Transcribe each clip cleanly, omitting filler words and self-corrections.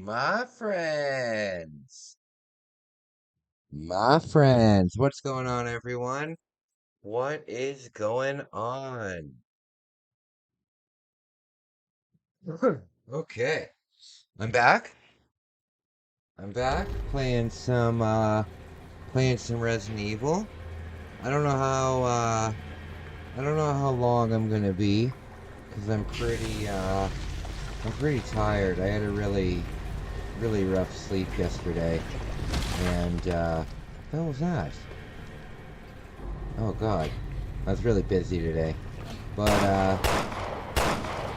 My friends, my friends, what's going on, everyone? What is going on? Okay, I'm back. I'm back playing some Resident Evil. I don't know how, I don't know how long I'm gonna be, because I'm pretty tired. I had a really rough sleep yesterday, and, what the hell was that? Oh, God. I was really busy today. But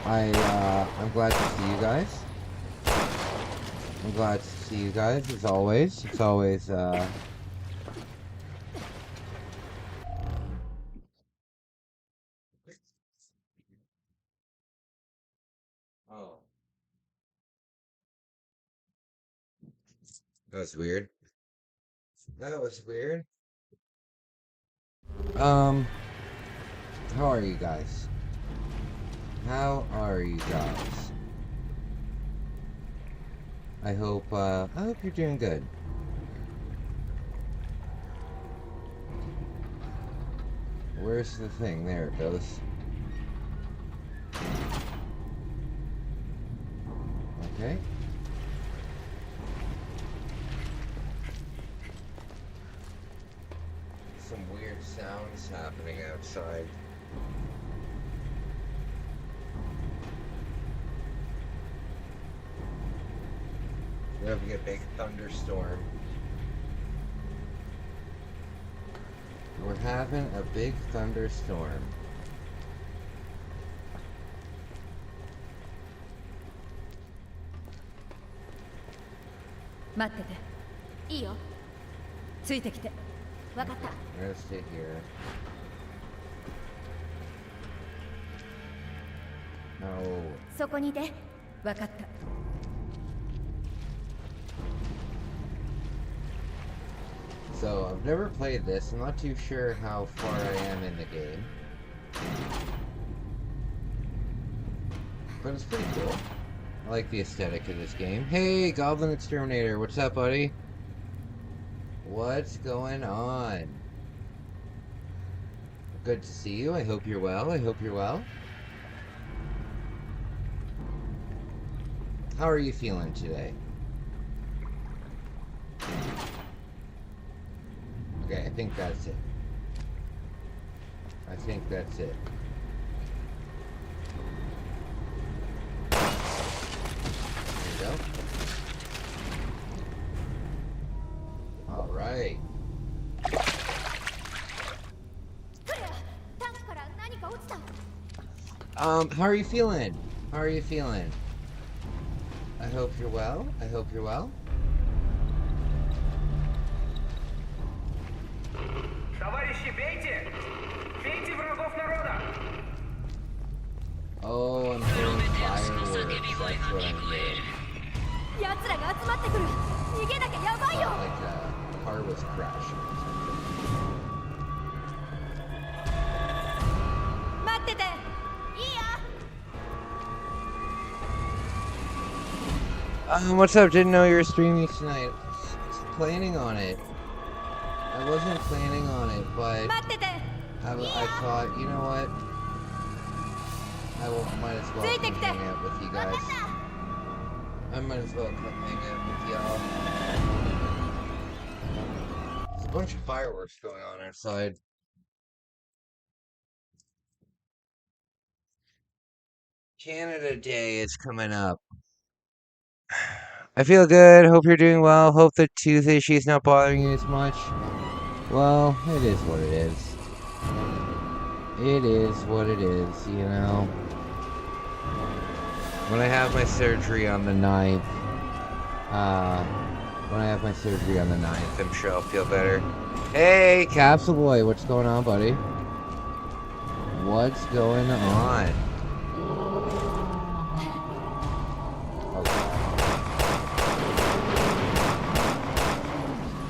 I'm glad to see you guys. I'm glad to see you guys as always. It's always Oh, that was weird. That was weird. Um, how are you guys? How are you guys? I hope you're doing good. Where's the thing? There it goes. Okay. Some weird sounds happening outside. We're having a big thunderstorm. We're having a big thunderstorm. I'm gonna sit here. No. So, I've never played this. I'm not too sure how far I am in the game. But it's pretty cool. I like the aesthetic of this game. Hey, Goblin Exterminator, what's up, buddy? What's going on? Good to see you. I hope you're well. I hope you're well. How are you feeling today? Okay, I think that's it. I think that's it. There you go. All right. How are you feeling? How are you feeling? I hope you're well. I hope you're well. Oh, I'm hearing fireworks. That's what I'm hearing. Felt like a car was crashing or something. What's up? Didn't know you were streaming tonight. Was planning on it. I wasn't planning on it, but I thought, you know what? Might as well come hang out with you guys. I might as well come hang out with y'all. There's a bunch of fireworks going on outside. Canada Day is coming up. I feel good. Hope you're doing well. Hope the tooth issue is not bothering you as much. Well, it is what it is. It is what it is, you know. When I have my surgery on the 9th, I'm sure I'll feel better. Hey, Capsule Boy, what's going on, buddy? What's going on?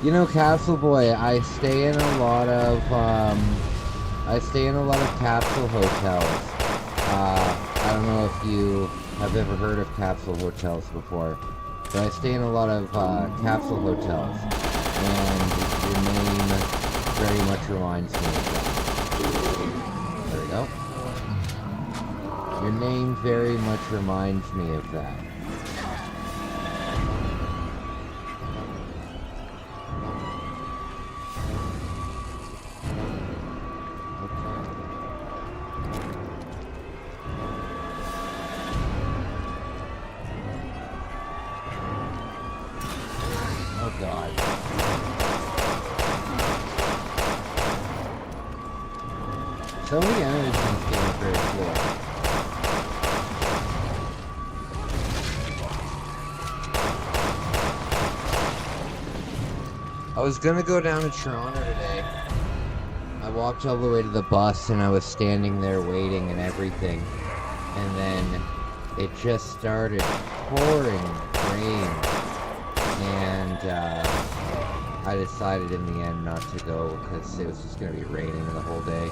You know, Capsule Boy, I stay in a lot of capsule hotels. I don't know if you have ever heard of capsule hotels before. but I stay in a lot of capsule hotels, and your name very much reminds me of that. There we go. Your name very much reminds me of that. Oh god. So many enemies in this game are very cool. I was gonna go down to Toronto today. I walked all the way to the bus and I was standing there waiting and everything. And then it just started pouring rain. And I decided in the end not to go because it was just going to be raining the whole day.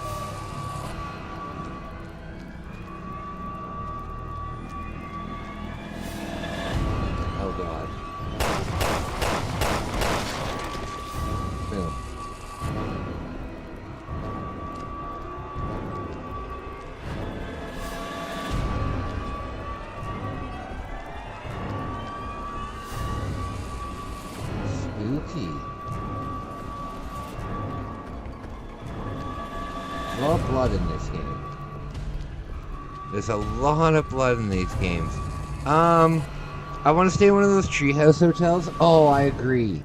Oh god. Boom. Spooky. A lot of blood in this game. There's a lot of blood in these games. I want to stay in one of those treehouse hotels. Oh, I agree.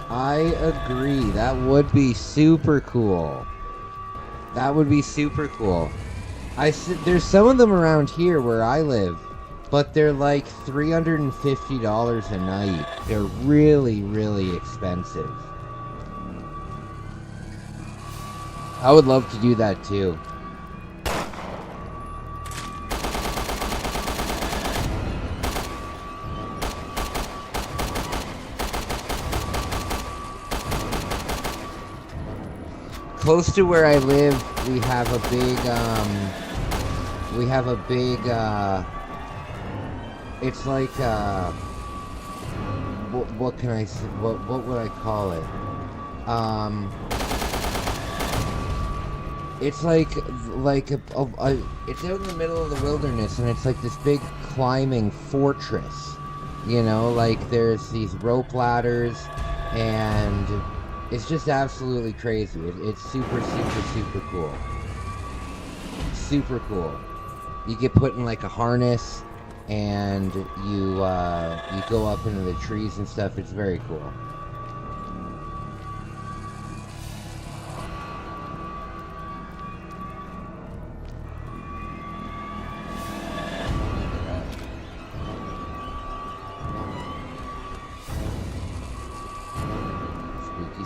I agree. That would be super cool. That would be super cool. There's some of them around here where I live, but they're like $350 a night. They're really, really expensive. I would love to do that too. Close to where I live, we have a big, it's like, what can I say, what would I call it? It's like it's out in the middle of the wilderness, and it's like this big climbing fortress, you know, like there's these rope ladders, and it's just absolutely crazy. It's super, super, super cool. Super cool. You get put in like a harness, and you go up into the trees and stuff. It's very cool.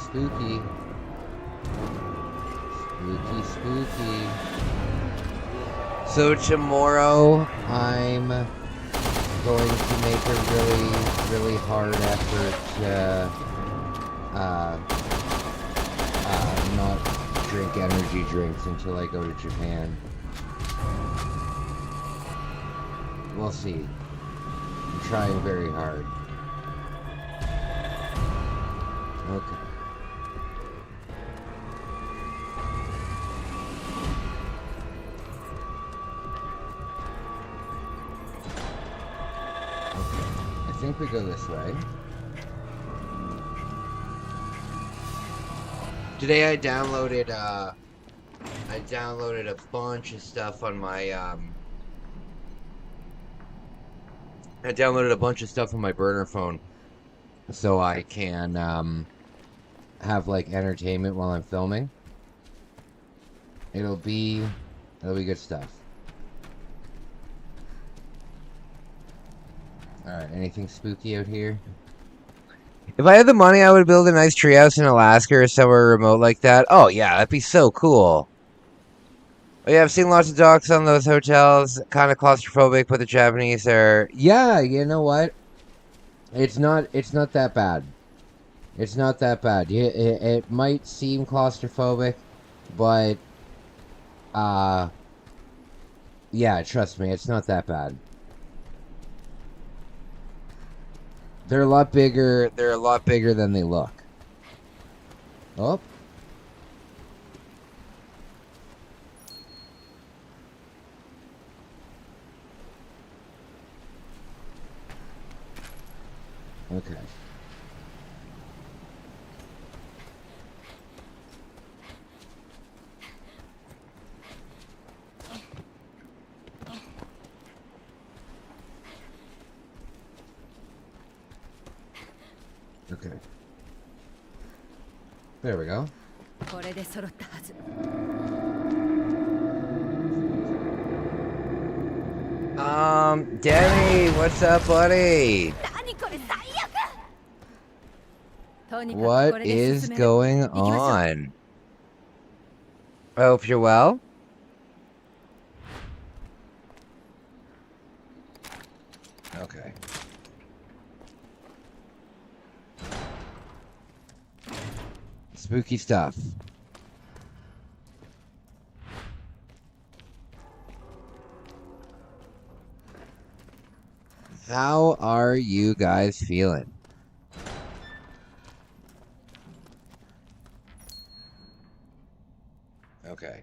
Spooky. Spooky, spooky. So tomorrow, I'm going to make a really, really hard effort to not drink energy drinks until I go to Japan. We'll see. I'm trying very hard. Okay. I think we go this way. Today I downloaded a bunch of stuff on my I downloaded a bunch of stuff on my burner phone so I can have like entertainment while I'm filming. It'll be good stuff. Alright, anything spooky out here? If I had the money, I would build a nice treehouse in Alaska or somewhere remote like that. Oh, yeah, that'd be so cool. Oh, yeah, I've seen lots of docs on those hotels. Kind of claustrophobic, but the Japanese are... Yeah, you know what? It's not that bad. It's not that bad. It might seem claustrophobic, but... yeah, trust me, it's not that bad. They're a lot bigger. They're a lot bigger than they look. Oh. Okay. Okay. There we go. Demi, what's up, buddy? What is going on? I hope you're well. Okay. Spooky stuff. How are you guys feeling? Okay.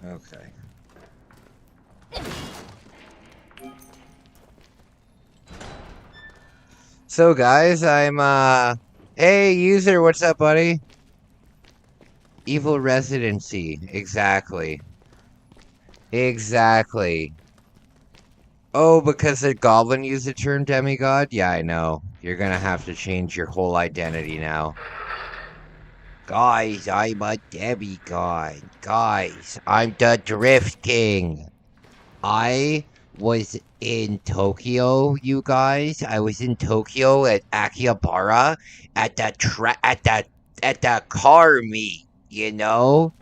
Okay. So guys, hey user, what's up, buddy? Evil Residency, exactly. Exactly. Oh, because the goblin used the term demigod? Yeah, I know. You're gonna have to change your whole identity now. Guys, I'm a demigod. Guys, I'm the Drift King. I was in Tokyo, you guys. I was in Tokyo at Akihabara at the car meet, you know?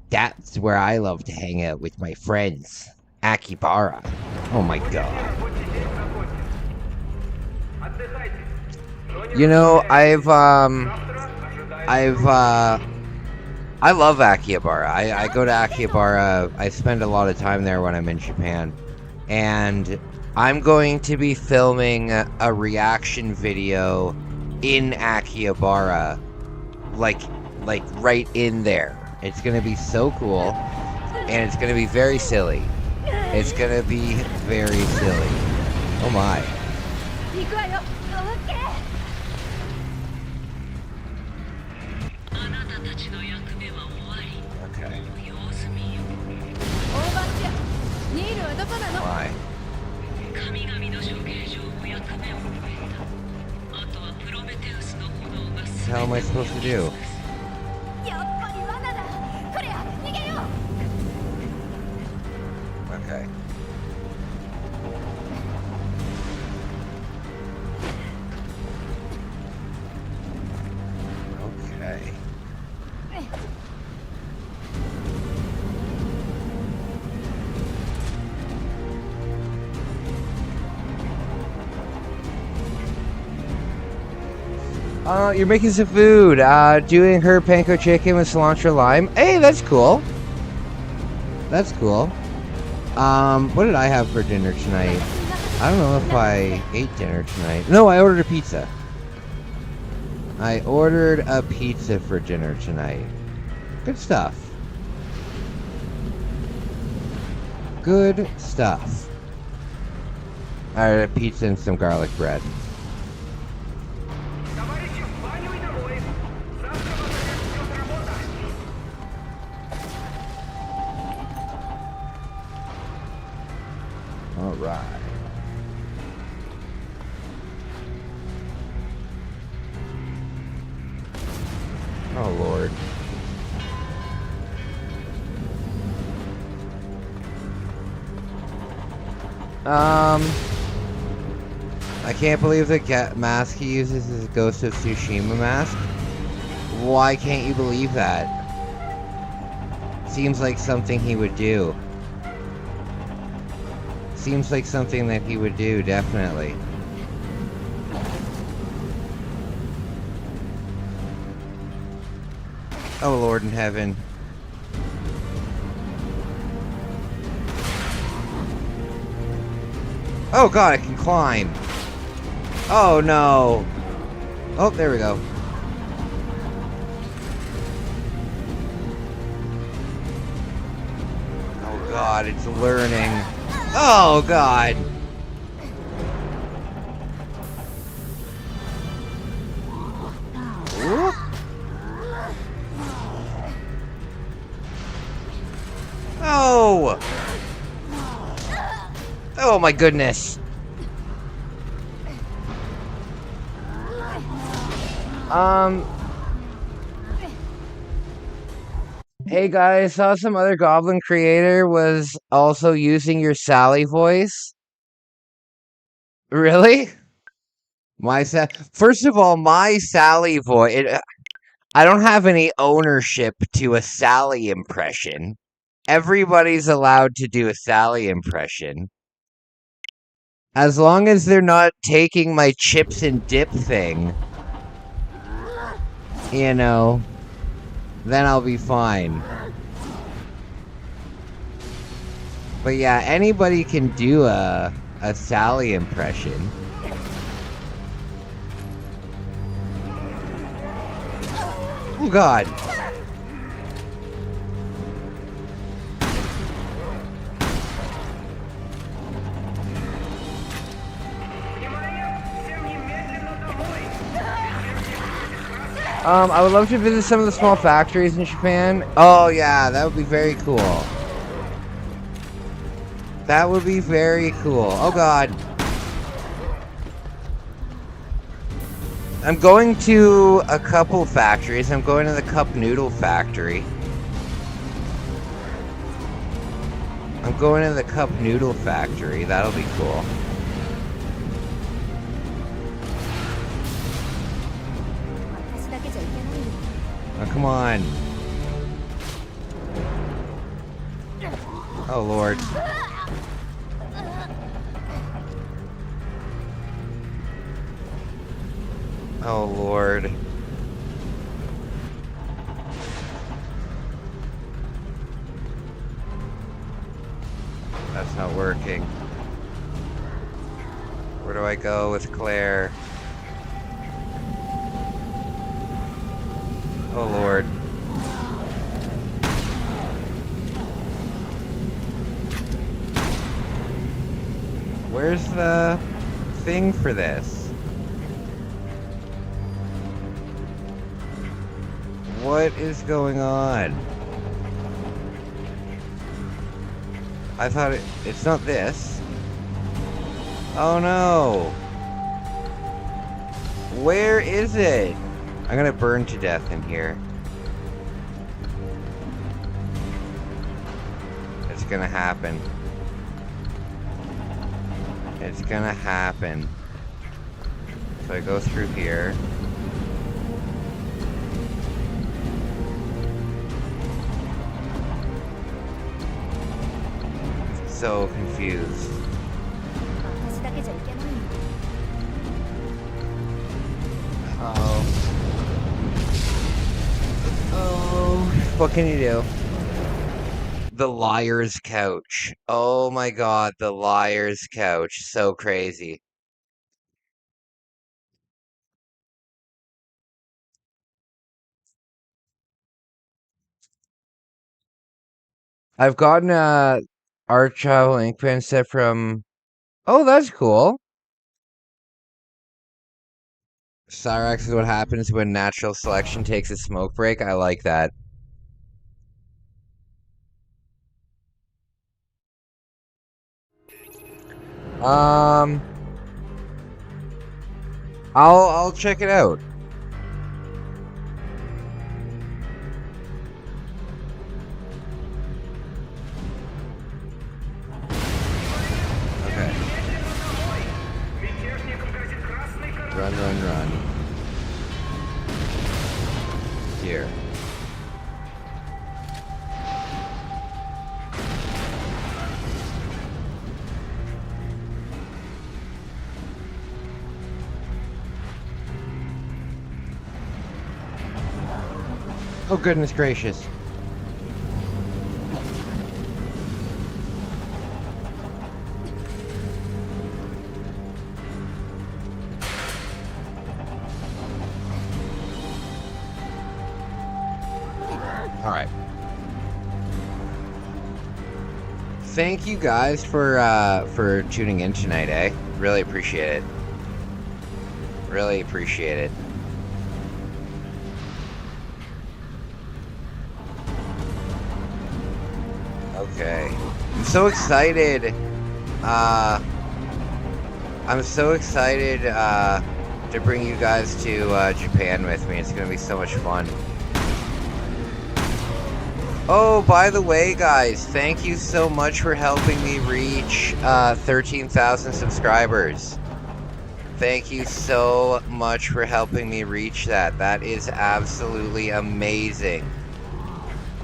That's where I love to hang out with my friends. Akihabara. Oh my god. You know, I love Akihabara. I go to Akihabara. I spend a lot of time there when I'm in Japan. And I'm going to be filming a reaction video in Akihabara. Like right in there. It's going to be so cool. And it's going to be very silly. It's going to be very silly. Oh my. Okay. Why? What the hell am I supposed to do? Okay. Okay. You're making some food. Doing her panko chicken with cilantro lime. Hey, that's cool. That's cool. What did I have for dinner tonight? I don't know if I ate dinner tonight. No, I ordered a pizza. I ordered a pizza for dinner tonight. Good stuff. Good stuff. I ordered a pizza and some garlic bread. All right. Oh, Lord. I can't believe the mask he uses is a Ghost of Tsushima mask. Why can't you believe that? Seems like something he would do. Seems like something that he would do, definitely. Oh, Lord in heaven. Oh, God, I can climb. Oh, no. Oh, there we go. Oh, God, it's learning. Oh, God. Whoop. Oh! Oh my goodness. Hey guys, saw some other goblin creator was also using your Sally voice. Really? First of all, my Sally voice. I don't have any ownership to a Sally impression. Everybody's allowed to do a Sally impression. As long as they're not taking my chips and dip thing, you know, then I'll be fine. But yeah, anybody can do a Sally impression. Oh God. I would love to visit some of the small factories in Japan. Oh yeah, that would be very cool. That would be very cool. Oh God. I'm going to a couple factories. I'm going to the Cup Noodle factory. I'm going to the Cup Noodle factory. That'll be cool. Oh, come on. Oh, Lord. Oh, Lord. That's not working. Where do I go with Claire? Oh, Lord. Where's the thing for this? What is going on? I thought it's not this. Oh no. Where is it? I'm gonna burn to death in here. It's gonna happen. It's gonna happen. So I go through here. So confused. Oh, what can you do? The liar's couch. Oh my God, the liar's couch. So crazy. I've gotten a Art Travel ink pen set from. Oh, that's cool. Cyrax is what happens when natural selection takes a smoke break. I like that. I'll check it out. Okay. Run, run, run. Here. Oh, goodness gracious. All right. Thank you guys for tuning in tonight, eh? Really appreciate it. Really appreciate it. Okay. I'm so excited. I'm so excited to bring you guys to Japan with me. It's gonna be so much fun. Oh, by the way, guys, thank you so much for helping me reach 13,000 subscribers. Thank you so much for helping me reach that. That is absolutely amazing.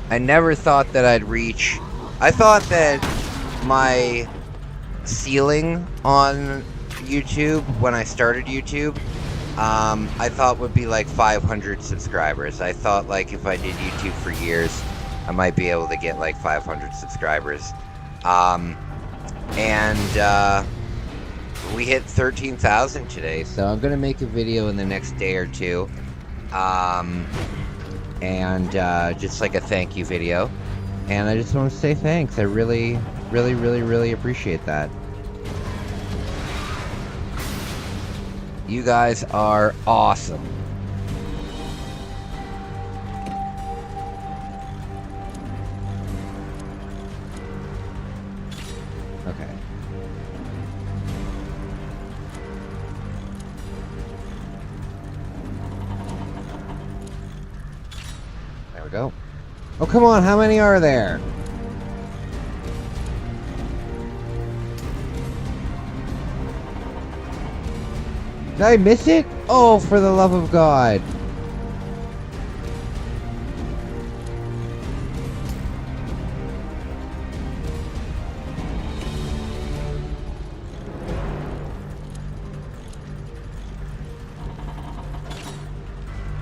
I never thought that I'd reach... I thought that my ceiling on YouTube, when I started YouTube, I thought would be like 500 subscribers. I thought like if I did YouTube for years, I might be able to get like 500 subscribers. We hit 13,000 today, so I'm gonna make a video in the next day or two, just like a thank you video, and I just want to say thanks. I really, really, really, really appreciate that. You guys are awesome. Okay. There we go. Oh, come on, how many are there? Did I miss it? Oh, for the love of God.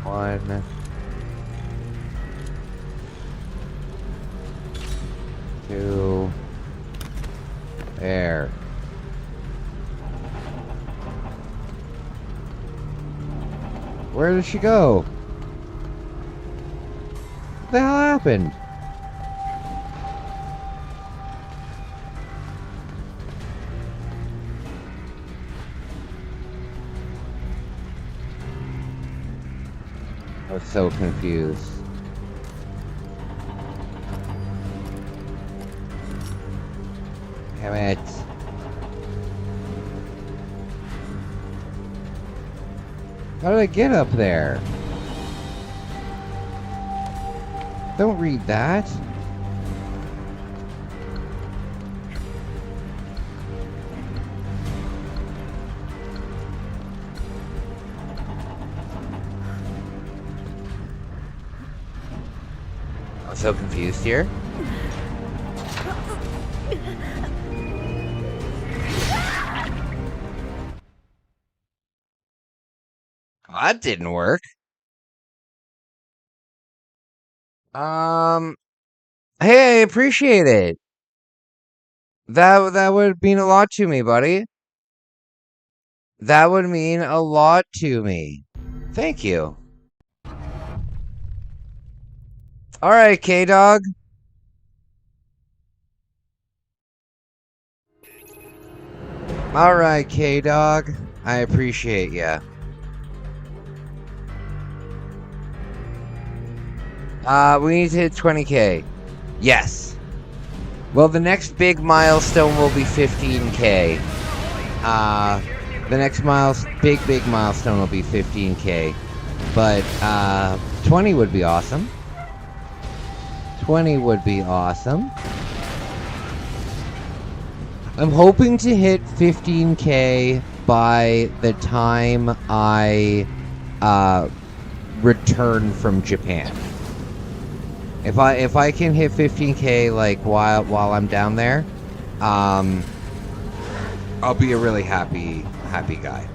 One. Two. There. Where did she go? What the hell happened? I was so confused. Damn it. How did I get up there? Don't read that. I'm so confused here. Oh, that didn't work. Hey, I appreciate it. That would mean a lot to me, buddy. That would mean a lot to me. Thank you. Alright, K-Dog. Alright, K-Dog. I appreciate ya. We need to hit 20k. Yes. Well, the next big milestone will be 15k. The next big milestone will be 15k. But, 20 would be awesome. 20 would be awesome. I'm hoping to hit 15k by the time I, return from Japan. If I can hit 15k like while I'm down there, I'll be a really happy guy.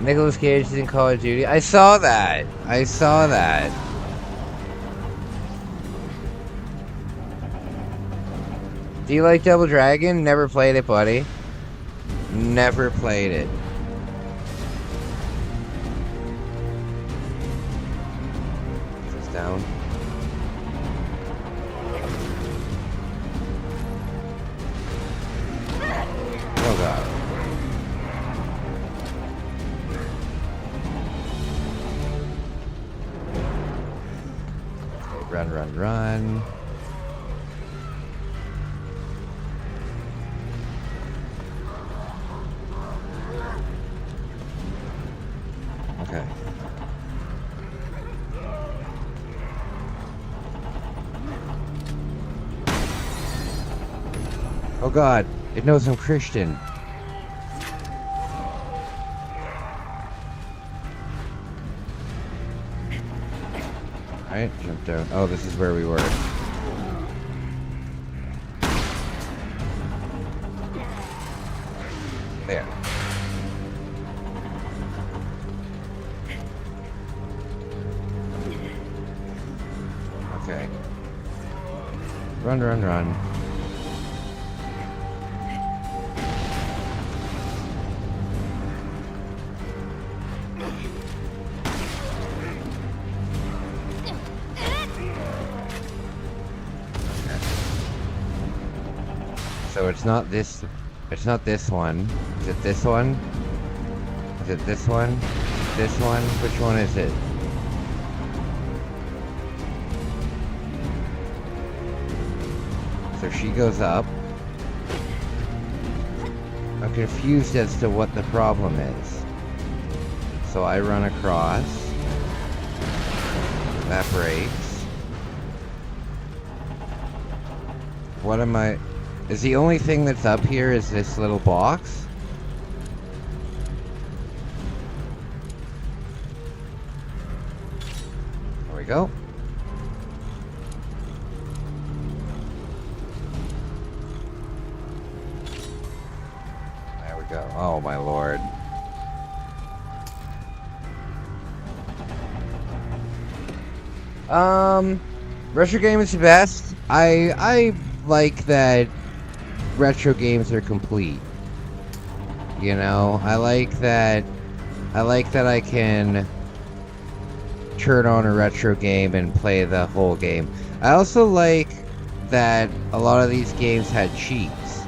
Nicolas Cage is in Call of Duty. I saw that. I saw that. Do you like Double Dragon? Never played it, buddy. Never played it. Is this down? Oh god. Okay, run, run, run. Okay. Oh god, it knows I'm Christian. Alright, jump down. Oh, this is where we were. There. Okay. Run, run, run. So it's not this one. Is it this one? Is it this one? This one? Which one is it? So she goes up. I'm confused as to what the problem is. So I run across. That breaks. What am I... Is the only thing that's up here is this little box? There we go. There we go. Oh my lord. Retro game is the best. I like that retro games are complete. You know, I like that I can turn on a retro game and play the whole game. I also like that a lot of these games had cheats.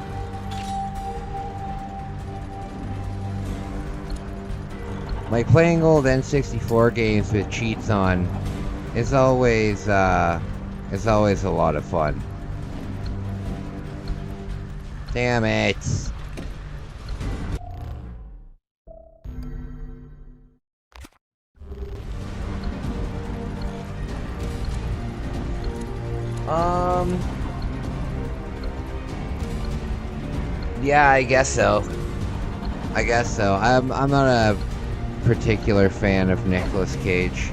Like playing old N64 games with cheats on is always a lot of fun. Damn it. Yeah, I guess so. I'm not a particular fan of Nicolas Cage.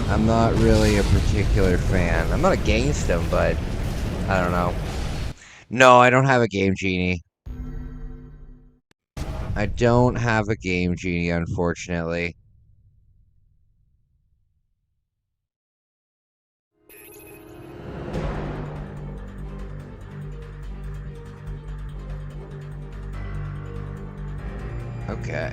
I'm not really a particular fan. I'm not against him, but I don't know. No, I don't have a Game Genie. I don't have a Game Genie, unfortunately. Okay.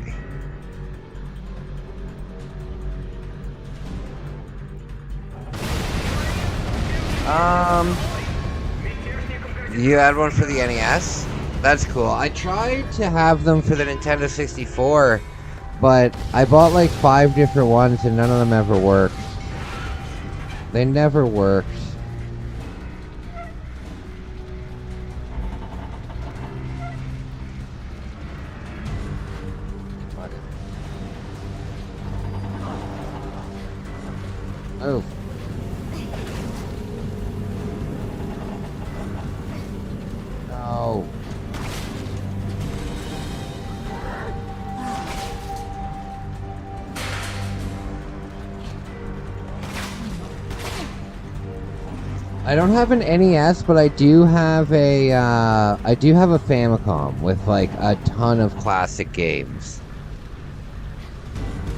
You had one for the NES? That's cool. I tried to have them for the Nintendo 64, but I bought like 5 different ones and none of them ever worked. They never worked. Oh. No. I don't have an NES, but I do have a Famicom with like a ton of classic games.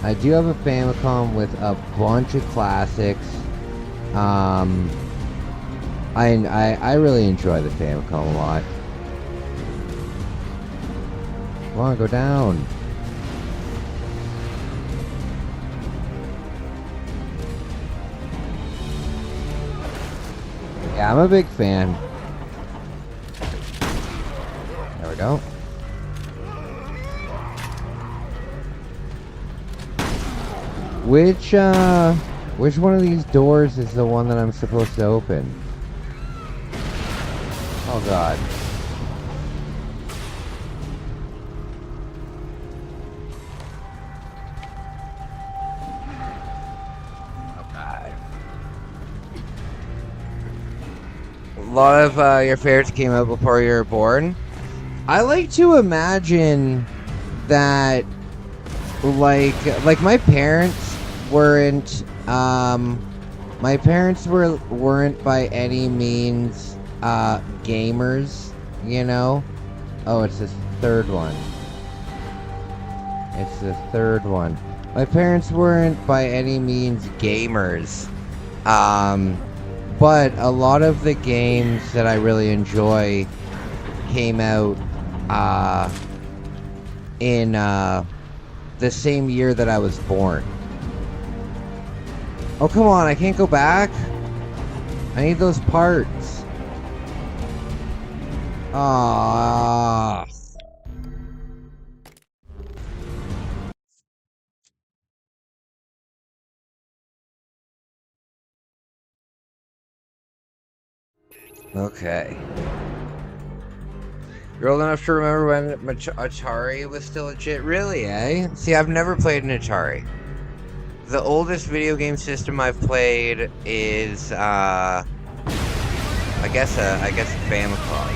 I do have a Famicom with a bunch of classics. I really enjoy the Famicom a lot. Come on, go down. Yeah, I'm a big fan. There we go. Which one of these doors is the one that I'm supposed to open? Oh god. A lot of your favorites came out before you were born. I like to imagine that, like my parents weren't weren't by any means gamers, you know. Oh, it's this third one. It's the third one. My parents weren't by any means gamers. But a lot of the games that I really enjoy came out in the same year that I was born. Oh, come on, I can't go back. I need those parts. Ah. Okay. You're old enough to remember when Atari was still legit? Really, eh? See, I've never played an Atari. The oldest video game system I've played is, I guess a Famicom.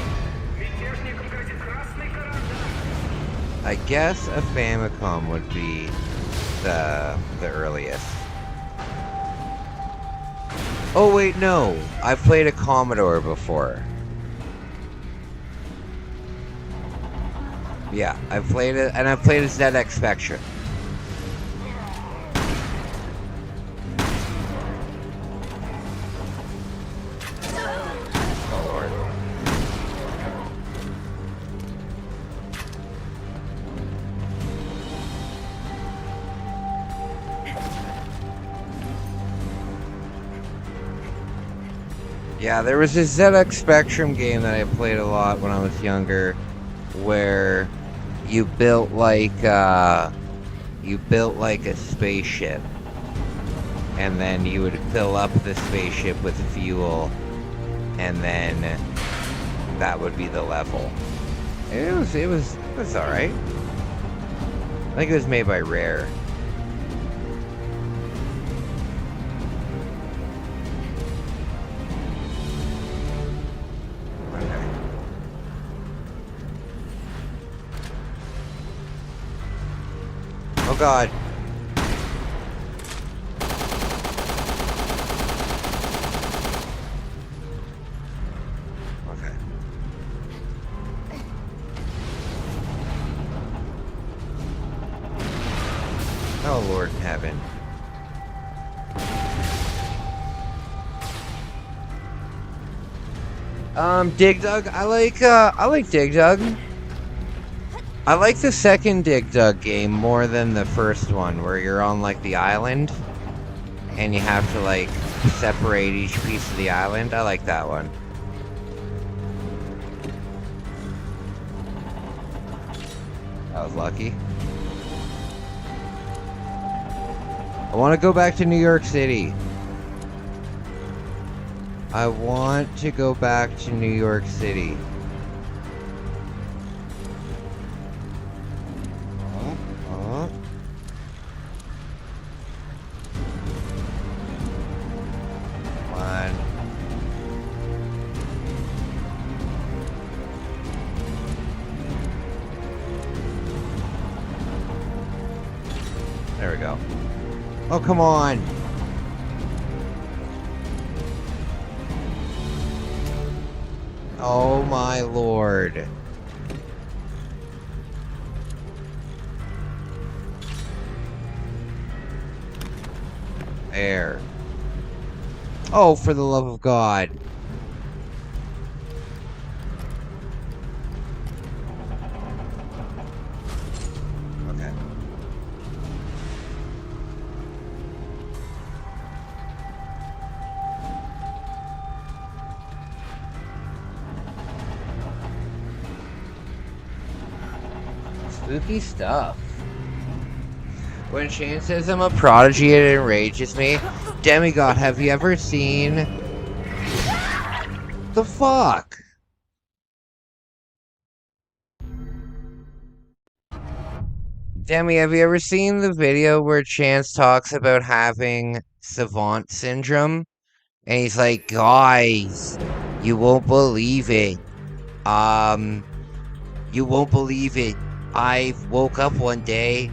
I guess a Famicom would be the earliest. Oh wait, no. I've played a Commodore before. Yeah, I've played it, and I've played a ZX Spectrum. Oh Lord. Yeah, there was this ZX Spectrum game that I played a lot when I was younger, where you built like a spaceship, and then you would fill up the spaceship with fuel, and then that would be the level. It was all right. I think it was made by Rare. Oh god. Okay. Oh Lord in heaven. Dig Dug. I like Dig Dug. I like the second Dig Dug game more than the first one, where you're on like the island and you have to like separate each piece of the island. I like that one. I was lucky. I want to go back to New York City. I want to go back to New York City. There we go. Oh, come on. Oh my lord. There. Oh, for the love of God. Okay. Spooky stuff. When Shane says I'm a prodigy, it enrages me. Demigod, have you ever seen... The fuck? Demi, have you ever seen the video where Chance talks about having savant syndrome? And he's like, guys, you won't believe it. You won't believe it. I woke up one day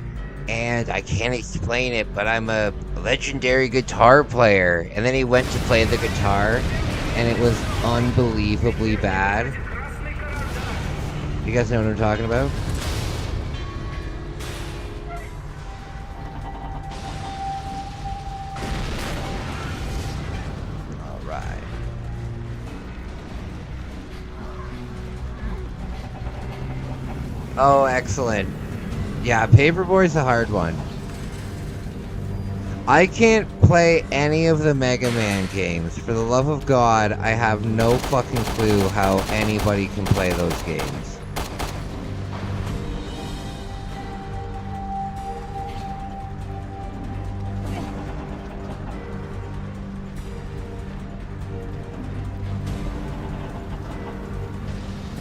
and I can't explain it, but I'm a legendary guitar player. And then he went to play the guitar and it was unbelievably bad. You guys know what I'm talking about? Alright. Oh, excellent. Yeah, Paperboy's a hard one. I can't play any of the Mega Man games. For the love of God, I have no fucking clue how anybody can play those games.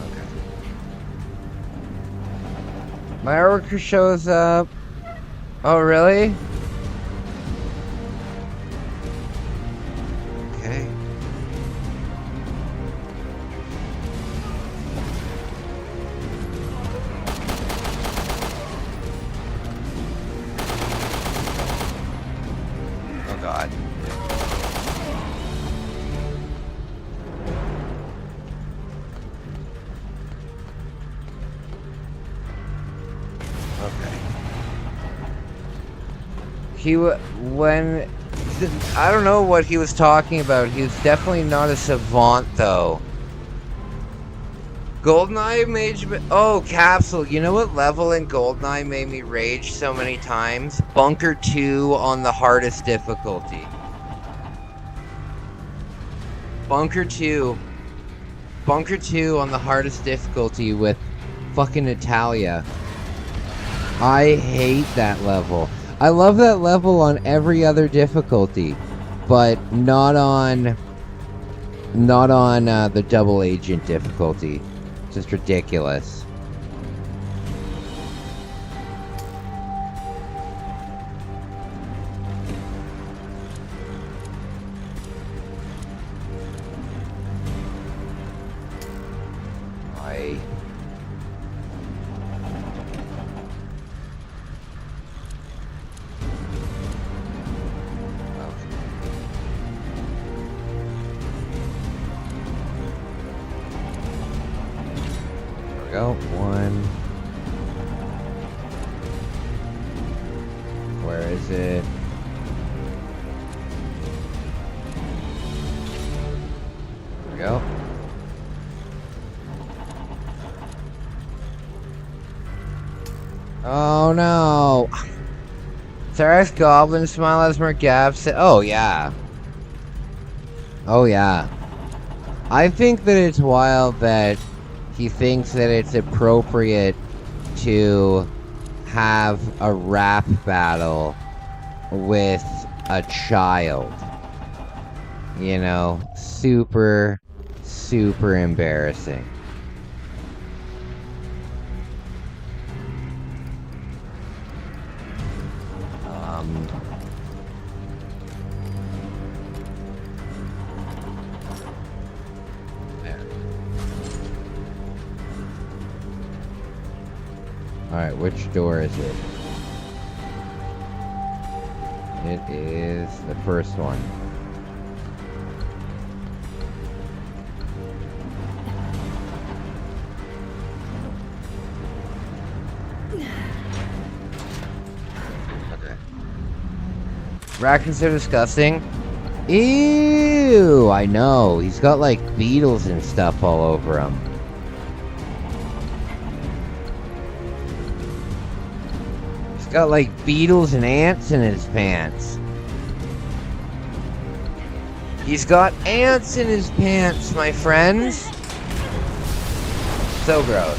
Okay. My worker shows up. Oh, really? Okay. Oh, God. Okay. When I don't know what he was talking about. He was definitely not a savant, though. GoldenEye made me... Oh, Capsule. You know what level in GoldenEye made me rage so many times? Bunker 2 on the hardest difficulty. Bunker 2. Bunker 2 on the hardest difficulty with fucking Natalia. I hate that level. I love that level on every other difficulty, but not on the double agent difficulty. Just ridiculous. Go. One. Where is it? There we go. Oh no! Sarah's Goblin smile as Mergab said, oh yeah. Oh yeah. I think that it's wild that he thinks that it's appropriate to have a rap battle with a child. You know, super, super embarrassing. Alright, which door is it? It is the first one. Raccoons are disgusting. Ew, I know. He's got like beetles and stuff all over him. He's got like beetles and ants in his pants. He's got ants in his pants, my friends. So gross.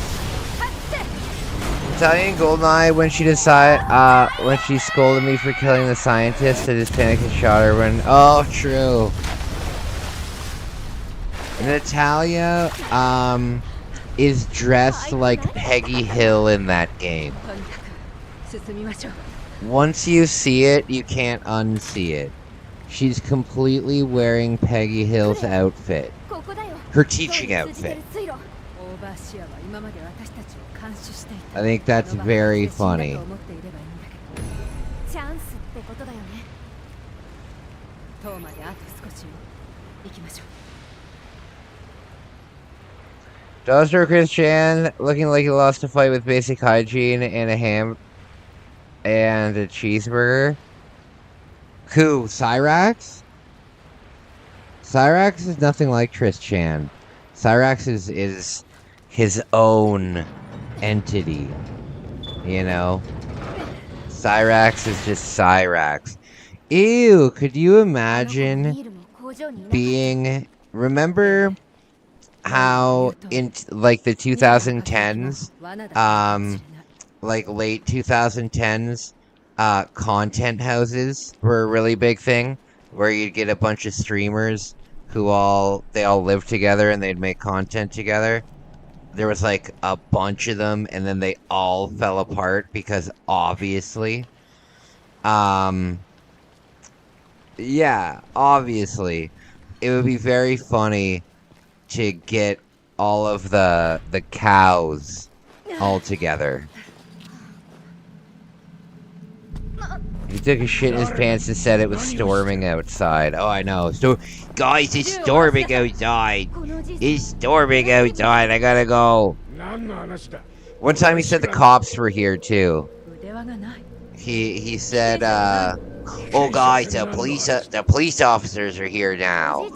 Italian Goldeneye, when she when she scolded me for killing the scientist, I just panicked and shot her when. Oh, true. Natalia, is dressed like Peggy Hill in that game. Once you see it, you can't unsee it. She's completely wearing Peggy Hill's outfit. Her teaching outfit. I think that's very funny. Dr. Christian looking like he lost a fight with basic hygiene and a ham and a cheeseburger. Who? Cyrax? Cyrax is nothing like Tris-chan. Cyrax is his own entity, you know? Cyrax is just Cyrax. Ew, could you imagine being... Remember how in, like, the 2010s, like, late 2010s, content houses were a really big thing, where you'd get a bunch of streamers who they all lived together and they'd make content together. There was like a bunch of them, and then they all fell apart because obviously, yeah, obviously, it would be very funny to get all of the cows all together. He took a shit in his pants and said it was storming outside. Oh, I know. Guys, it's storming outside. It's storming outside. I gotta go. One time he said the cops were here too. He said, oh guys, the police officers are here now.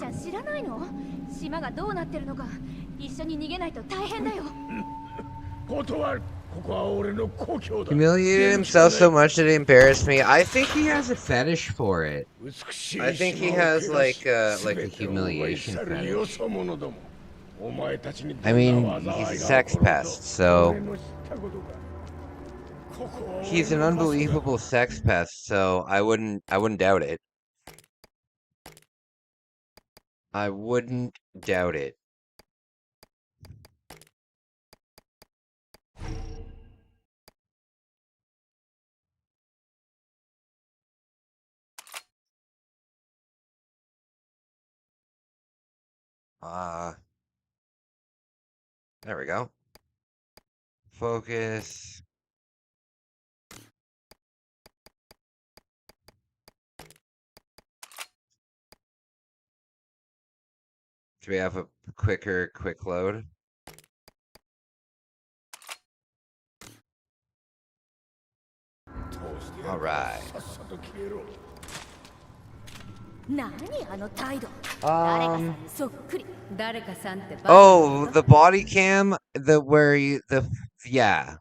Humiliated himself so much that it embarrassed me. I think he has a fetish for it. I think he has like a humiliation fetish. I mean, he's a sex pest, so he's an unbelievable sex pest. So I wouldn't doubt it. I wouldn't doubt it. There we go. Focus. Do we have a quick load? All right. Oh, the body cam, yeah.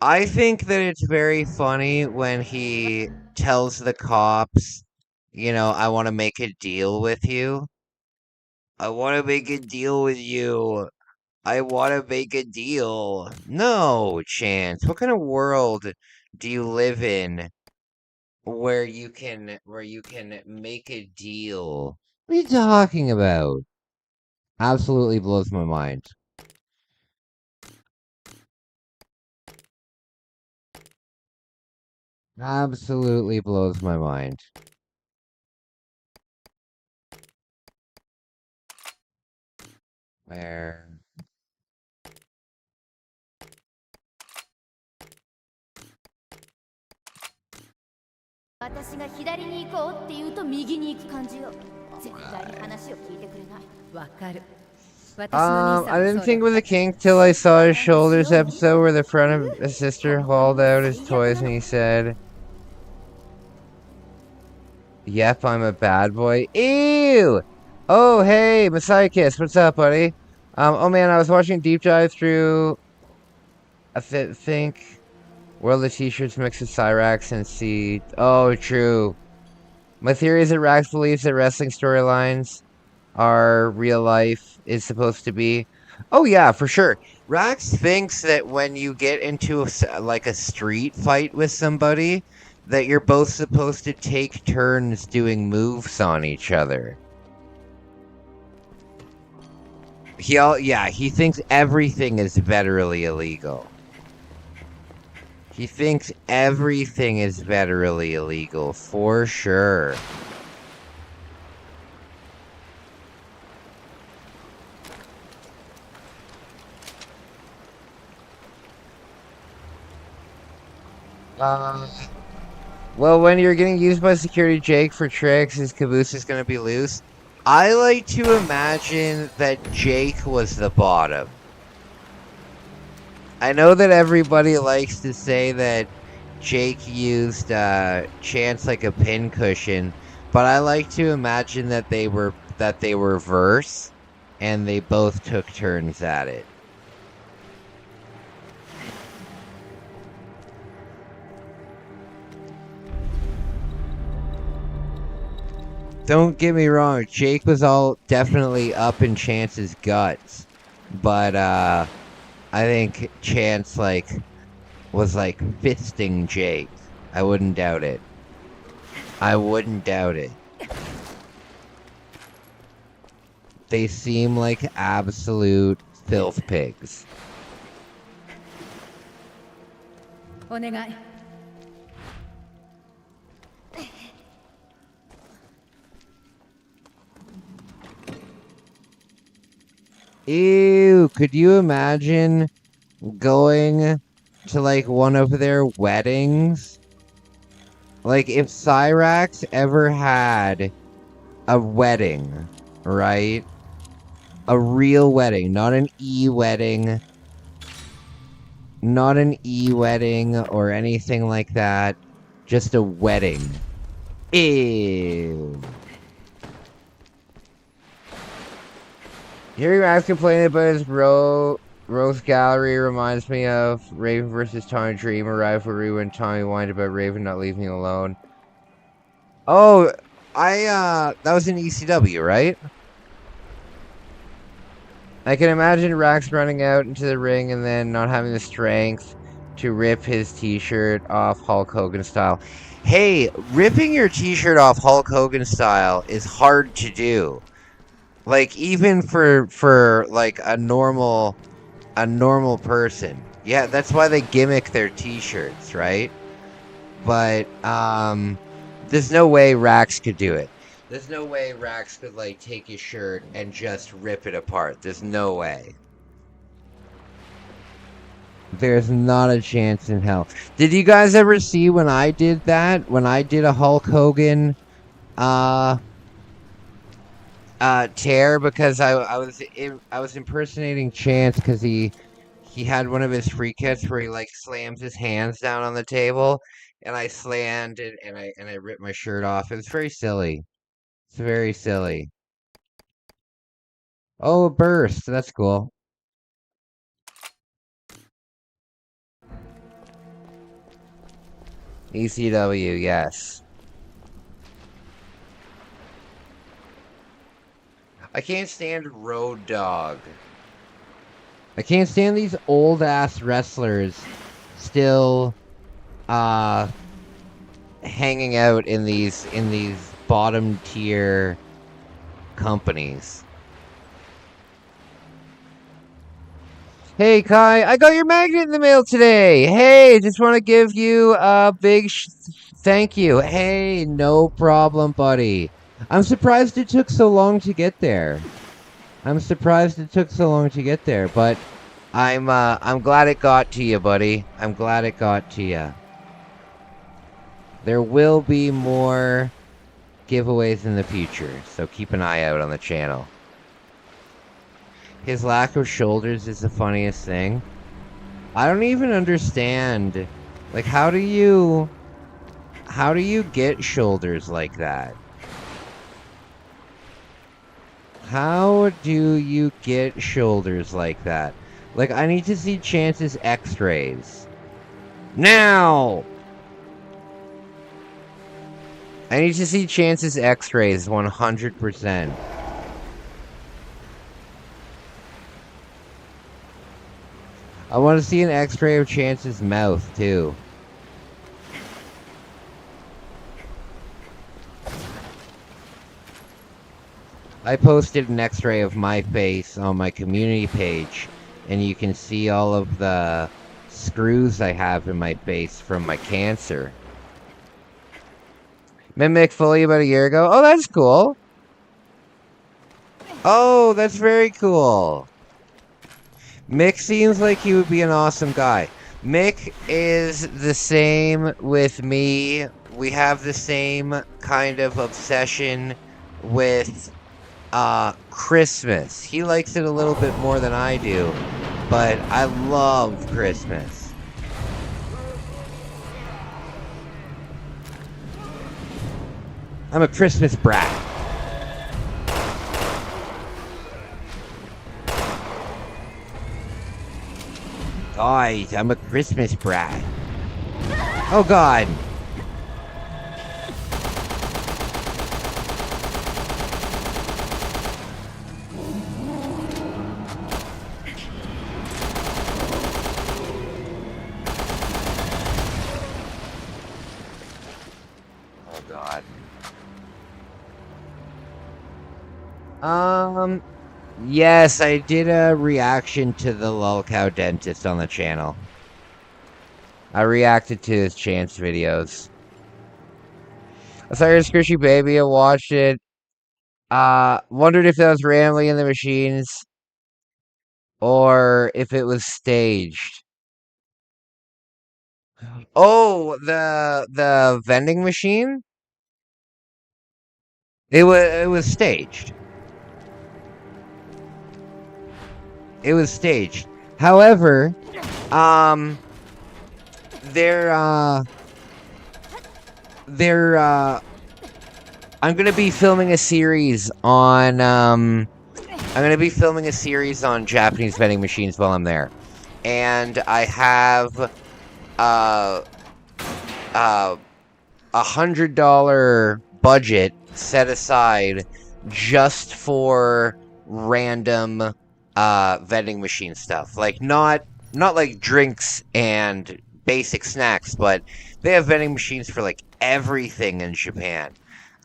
I think that it's very funny when he tells the cops, you know, I want to make a deal with you. I want to make a deal with you. I want to make a deal. No, Chance. What kind of world do you live in where you can make a deal? What are you talking about? Absolutely blows my mind. Absolutely blows my mind. Where? I didn't think it was a kink till I saw his shoulders episode where the front of his sister hauled out his toys and he said, Yep, I'm a bad boy. Ew! Oh, hey, Messiah Kiss, what's up, buddy? Oh man, I was watching Deep Dive through, I think, World of T-Shirts mixed with Cyrax and C. Oh, true. My theory is that Rax believes that wrestling storylines are real life is supposed to be. Oh yeah, for sure. Rax thinks that when you get into like a street fight with somebody, that you're both supposed to take turns doing moves on each other. He thinks everything is federally illegal. He thinks everything is federally illegal for sure. Well, when you're getting used by Security Jake for tricks, his caboose is going to be loose. I like to imagine that Jake was the bottom. I know that everybody likes to say that Jake used Chance like a pincushion, but I like to imagine that they were verse, and they both took turns at it. Don't get me wrong, Jake was all definitely up in Chance's guts, but I think Chance was fisting Jake. I wouldn't doubt it. I wouldn't doubt it. They seem like absolute filth pigs. Ew, could you imagine going to like one of their weddings? Like if Cyrax ever had a wedding, right? A real wedding, not an e-wedding. Not an e-wedding or anything like that. Just a wedding. Ew. Hearing Max complaining about his roast gallery reminds me of Raven versus Tommy Dream, a rivalry when Tommy whined about Raven not leaving him alone. Oh, that was in ECW, right? I can imagine Rax running out into the ring and then not having the strength to rip his t-shirt off Hulk Hogan style. Hey, ripping your t-shirt off Hulk Hogan style is hard to do. Like even for like a normal person. Yeah, that's why they gimmick their t-shirts, right? But there's no way Rax could do it. There's no way Rax could like take his shirt and just rip it apart. There's no way. There's not a chance in hell. Did you guys ever see when I did that? When I did a Hulk Hogan tear because I was impersonating Chance because he had one of his free kicks where he like slams his hands down on the table, and I slammed it and I ripped my shirt off. It was very silly. It's very silly. Oh, a burst. That's cool. ECW, yes. I can't stand Road Dogg. I can't stand these old ass wrestlers still hanging out in these bottom tier companies. Hey Kai, I got your magnet in the mail today. Hey, just want to give you a big thank you. Hey, no problem, buddy. I'm surprised it took so long to get there. I'm surprised it took so long to get there, but I'm glad it got to you, buddy. I'm glad it got to you. There will be more giveaways in the future, so keep an eye out on the channel. His lack of shoulders is the funniest thing. I don't even understand. Like, how do you How do you get shoulders like that? How do you get shoulders like that? Like, I need to see Chance's x-rays. Now! I need to see Chance's x-rays 100%. I want to see an x-ray of Chance's mouth, too. I posted an x-ray of my face on my community page, and you can see all of the screws I have in my face from my cancer. Mimic fully about a year ago. Oh, that's cool. Oh, that's very cool. Mick seems like he would be an awesome guy. Mick is the same with me. We have the same kind of obsession with Christmas. He likes it a little bit more than I do, but I love Christmas. I'm a Christmas brat. Guys, I'm a Christmas brat. Oh God. Yes, I did a reaction to the Lolcow Dentist on the channel. I reacted to his Chance videos. I saw your Squishy Baby, I watched it. Wondered if that was randomly in the machines, or if it was staged. Oh, the vending machine? It was staged. It was staged. However, I'm gonna be filming a series on Japanese vending machines while I'm there. And I have $100 budget set aside just for random vending machine stuff. Like not like drinks and basic snacks, but they have vending machines for like everything in Japan.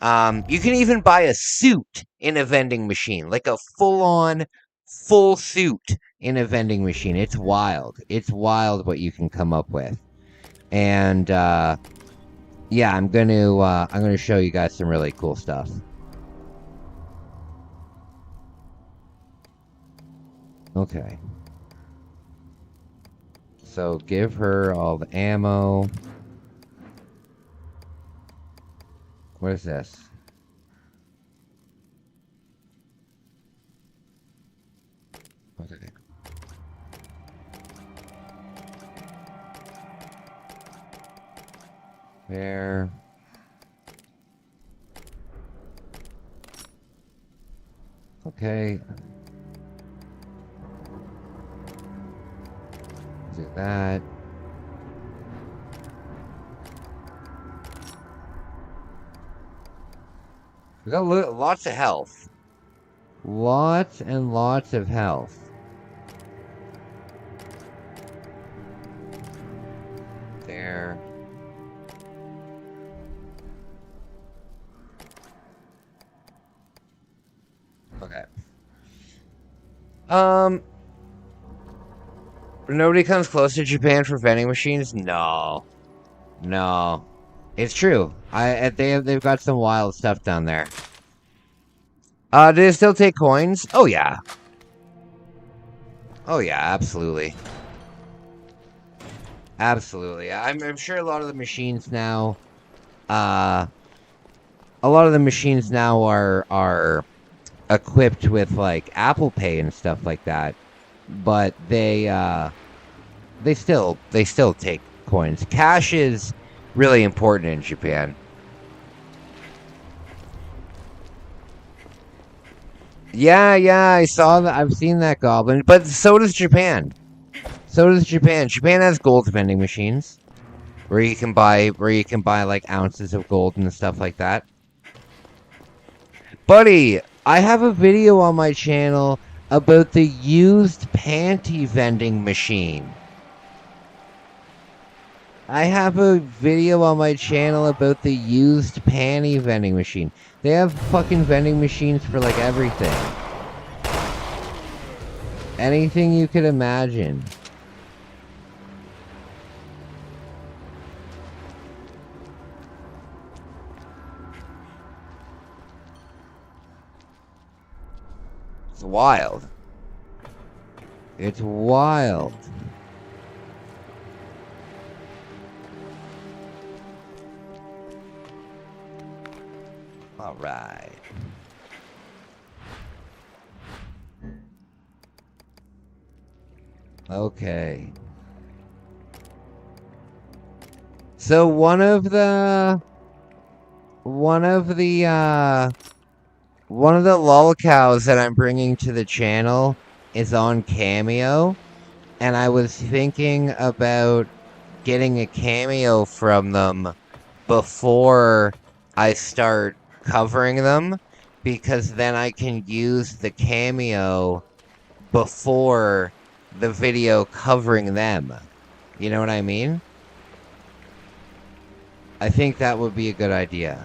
You can even buy a suit in a vending machine, like a full suit in a vending machine. It's wild. It's wild what you can come up with. And yeah, I'm gonna show you guys some really cool stuff. Okay. So give her all the ammo. What is this? Okay. There. Okay. Do that. We got lots of health. Lots and lots of health. There. Okay. Nobody comes close to Japan for vending machines? No. No. It's true. They've got some wild stuff down there. Do they still take coins? Oh yeah. Oh yeah, absolutely. Absolutely. I'm sure a lot of the machines now are equipped with like Apple Pay and stuff like that. But they still take coins. Cash is really important in Japan. Yeah, I saw that. I've seen that goblin, but so does Japan. So does Japan. Japan has gold vending machines where you can buy like ounces of gold and stuff like that. Buddy, I have a video on my channel about the used panty vending machine. I have a video on my channel about the used panty vending machine. They have fucking vending machines for like everything. Anything you could imagine. It's wild. It's wild. All right. Okay. So one of the lolcows that I'm bringing to the channel is on Cameo, and I was thinking about getting a cameo from them before I start covering them, because then I can use the cameo before the video covering them. You know what I mean? I think that would be a good idea.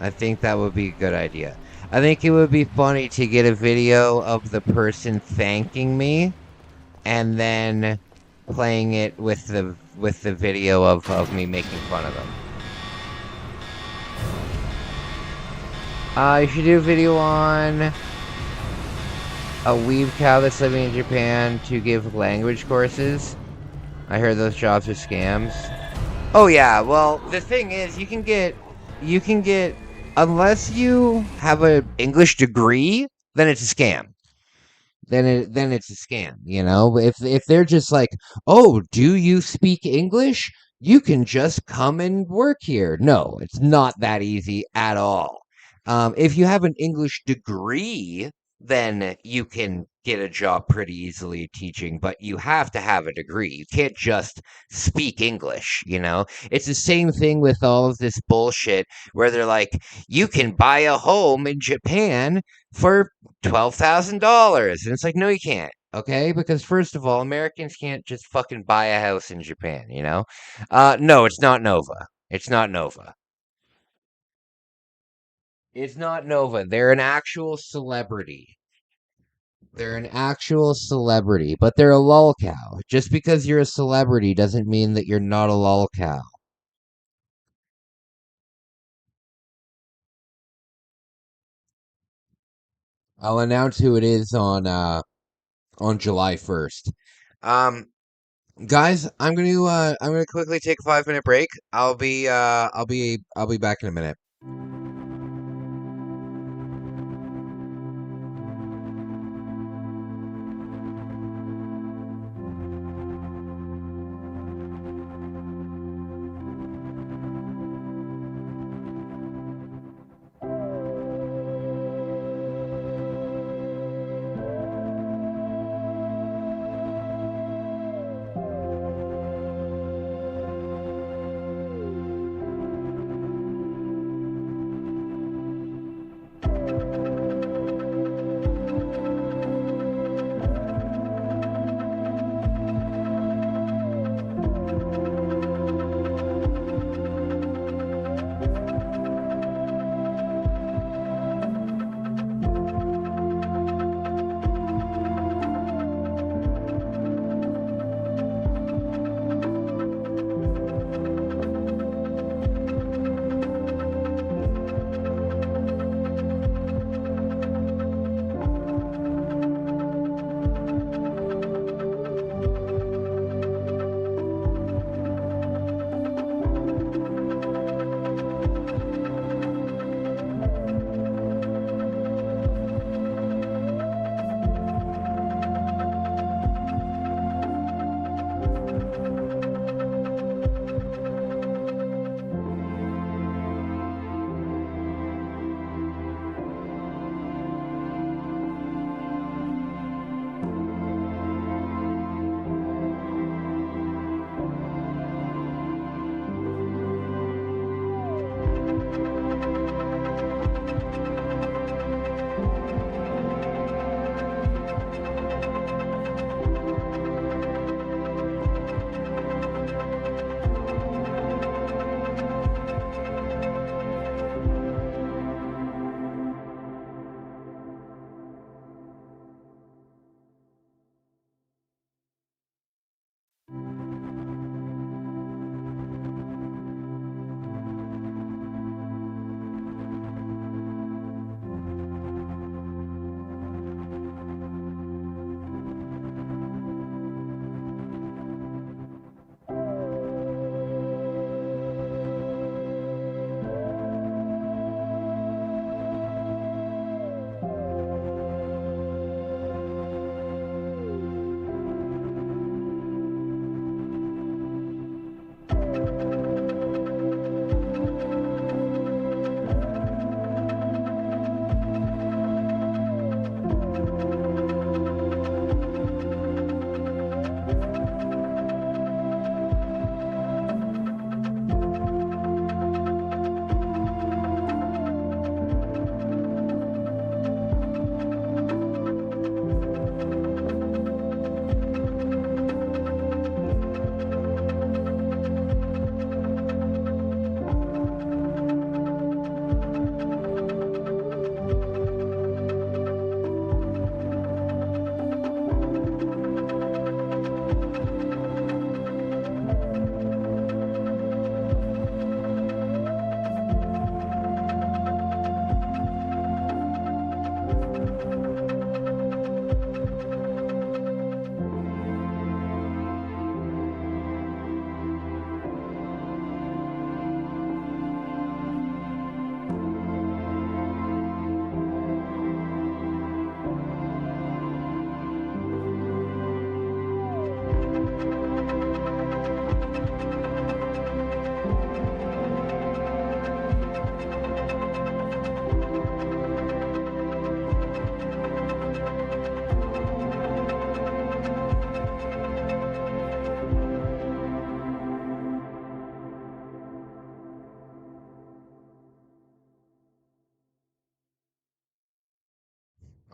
I think that would be a good idea. I think it would be funny to get a video of the person thanking me and then playing it with the video of me making fun of them. You should do a video on a weeb cow that's living in Japan to give language courses. I heard those jobs are scams. Oh yeah, well the thing is you can get unless you have an English degree, then it's a scam. Then it's a scam, you know? If they're just like, "Oh, do you speak English? You can just come and work here." No, it's not that easy at all. If you have an English degree, then you can get a job pretty easily teaching, but you have to have a degree. You can't just speak English, you know? It's the same thing with all of this bullshit where they're like, you can buy a home in Japan for $12,000. And it's like, no, you can't. Okay, because first of all, Americans can't just fucking buy a house in Japan, you know? No, it's not Nova. It's not Nova. It's not Nova. They're an actual celebrity. They're an actual celebrity, but they're a lolcow. Just because you're a celebrity doesn't mean that you're not a lolcow. I'll announce who it is on July 1st. Um Guys, I'm gonna quickly take a 5 minute break. I'll be back in a minute.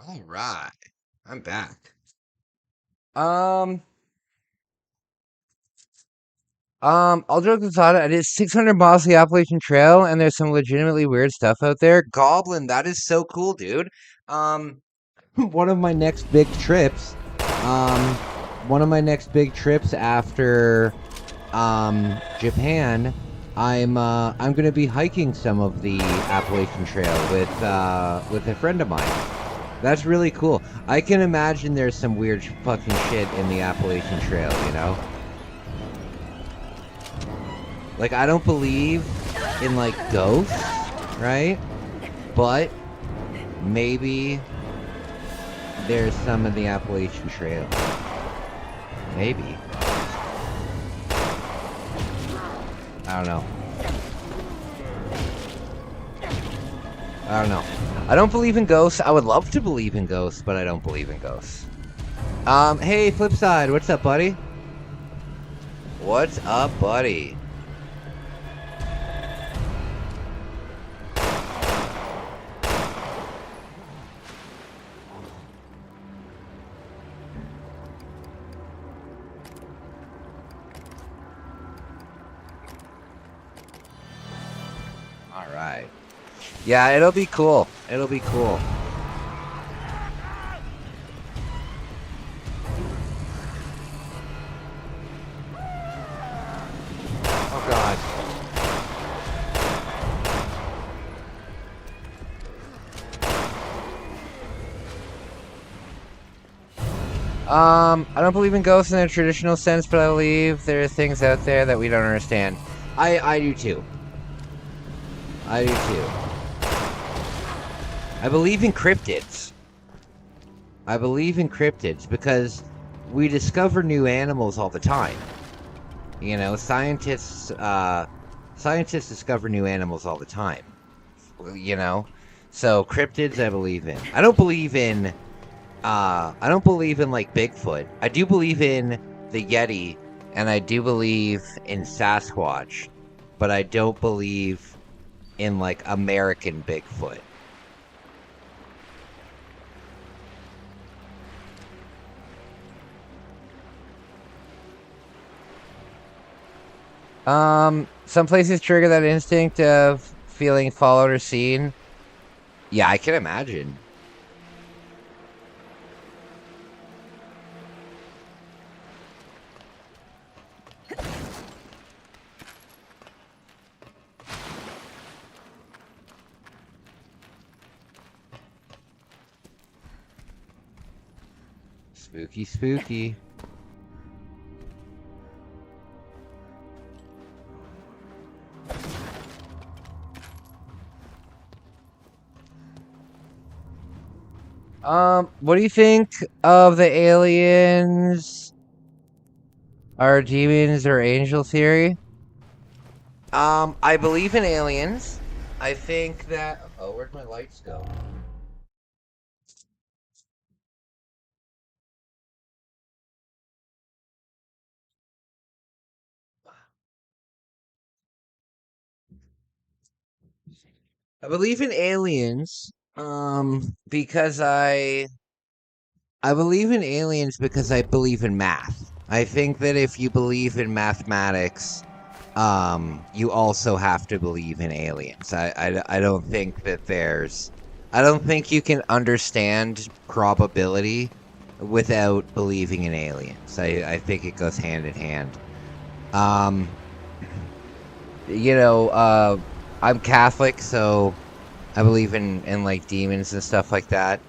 All right, I'm back. Um, all jokes aside, I did 600 miles of the Appalachian Trail, and there's some legitimately weird stuff out there. Goblin, that is so cool, dude. Um, one of my next big trips, um, one of my next big trips after, Japan, I'm gonna be hiking some of the Appalachian Trail with a friend of mine. That's really cool. I can imagine there's some weird fucking shit in the Appalachian Trail, you know? Like, I don't believe in, like, ghosts, right? But maybe there's some in the Appalachian Trail. Maybe. I don't know. I don't know. I don't believe in ghosts. I would love to believe in ghosts, but I don't believe in ghosts. Hey, Flipside, what's up, buddy? What's up, buddy? All right. Yeah, it'll be cool. It'll be cool. Oh, God. I don't believe in ghosts in a traditional sense, but I believe there are things out there that we don't understand. I do too. I do too. I believe in cryptids. I believe in cryptids because we discover new animals all the time. You know, scientists discover new animals all the time. You know? So cryptids I believe in. I don't believe in like Bigfoot. I do believe in the Yeti and I do believe in Sasquatch, but I don't believe in like American Bigfoot. Some places trigger that instinct of feeling followed or seen. Yeah, I can imagine. Spooky, spooky. What do you think of the aliens are demons or angel theory? I believe in aliens. I think that... Oh, where'd my lights go? I believe in aliens, because I believe in aliens because I believe in math. I think that if you believe in mathematics, you also have to believe in aliens. I don't think that there's... I don't think you can understand probability without believing in aliens. I think it goes hand in hand. Um, you know, I'm Catholic, so I believe in like demons and stuff like that.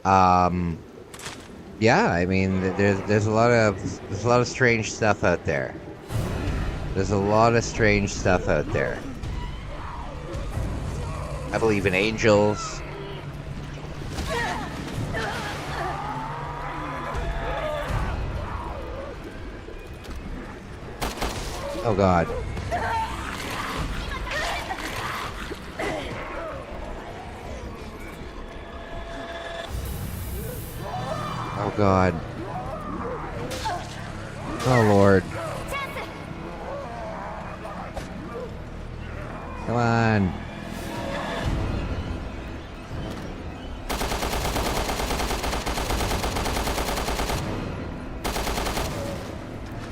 Um, yeah, I mean, there's a lot of strange stuff out there. There's a lot of strange stuff out there. I believe in angels. Oh God. Oh God. Oh Lord. Come on.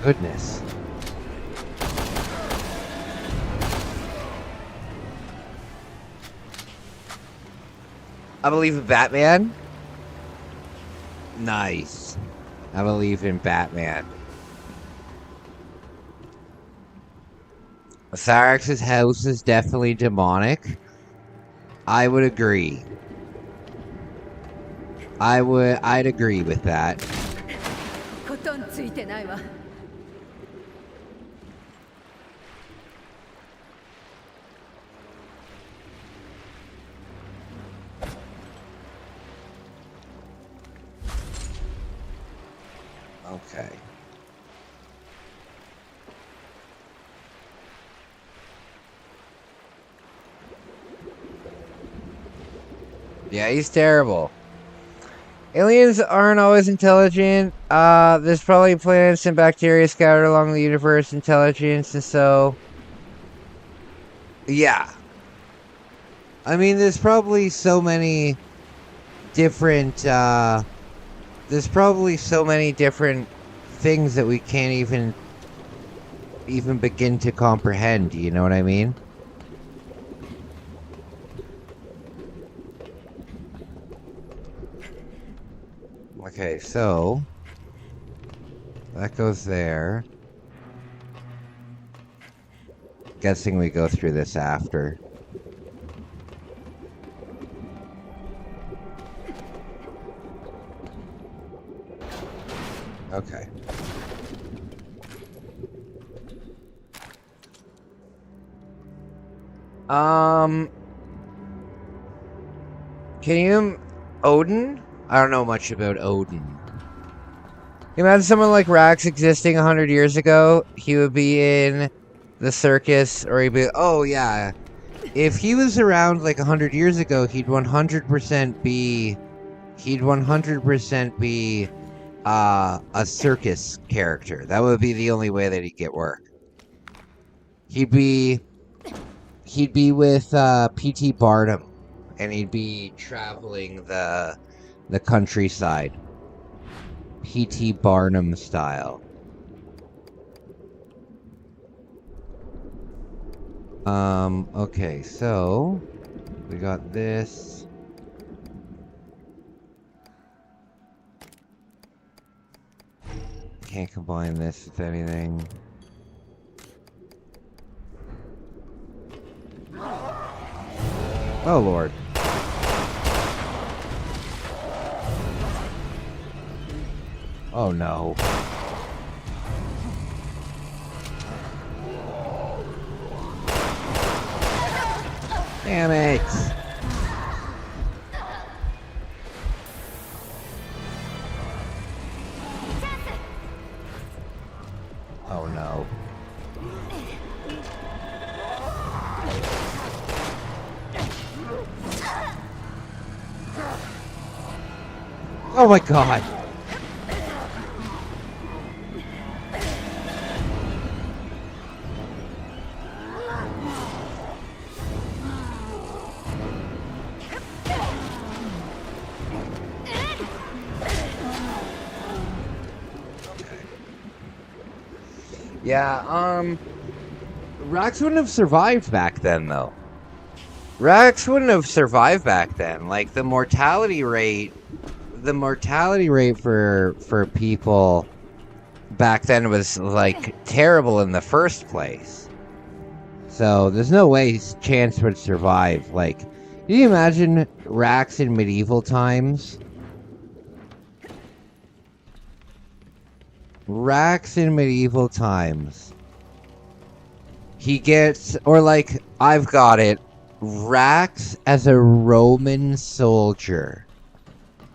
Goodness. I believe in Batman. Nice. I believe in Batman. Tharix's house is definitely demonic. I would agree. I'd agree with that. Okay. Yeah, he's terrible. Aliens aren't always intelligent. There's probably planets and bacteria scattered along the universe, intelligence, and so... Yeah. I mean, there's probably so many different, there's probably so many different things that we can't even begin to comprehend, you know what I mean? Okay, so that goes there. Guessing we go through this after. Okay. Can you... Odin? I don't know much about Odin. You imagine someone like Rax existing 100 years ago? He would be in the circus, or he'd be... Oh, yeah. If he was around like 100 years ago, he'd 100% be... He'd 100% be... a circus character. That would be the only way that he'd get work. He'd be with P.T. Barnum, and he'd be traveling the countryside, P.T. Barnum style. Okay, so we got this. Can't combine this with anything. Oh, Lord. Oh, no. Damn it. Oh, no. Oh, my God. Yeah, Rax wouldn't have survived back then, though. Rax wouldn't have survived back then. Like, the mortality rate for people back then was, like, terrible in the first place. So, there's no way Chance would survive. Like, can you imagine Rax in medieval times? Rax in medieval times. He gets, or like, I've got it. Rax as a Roman soldier.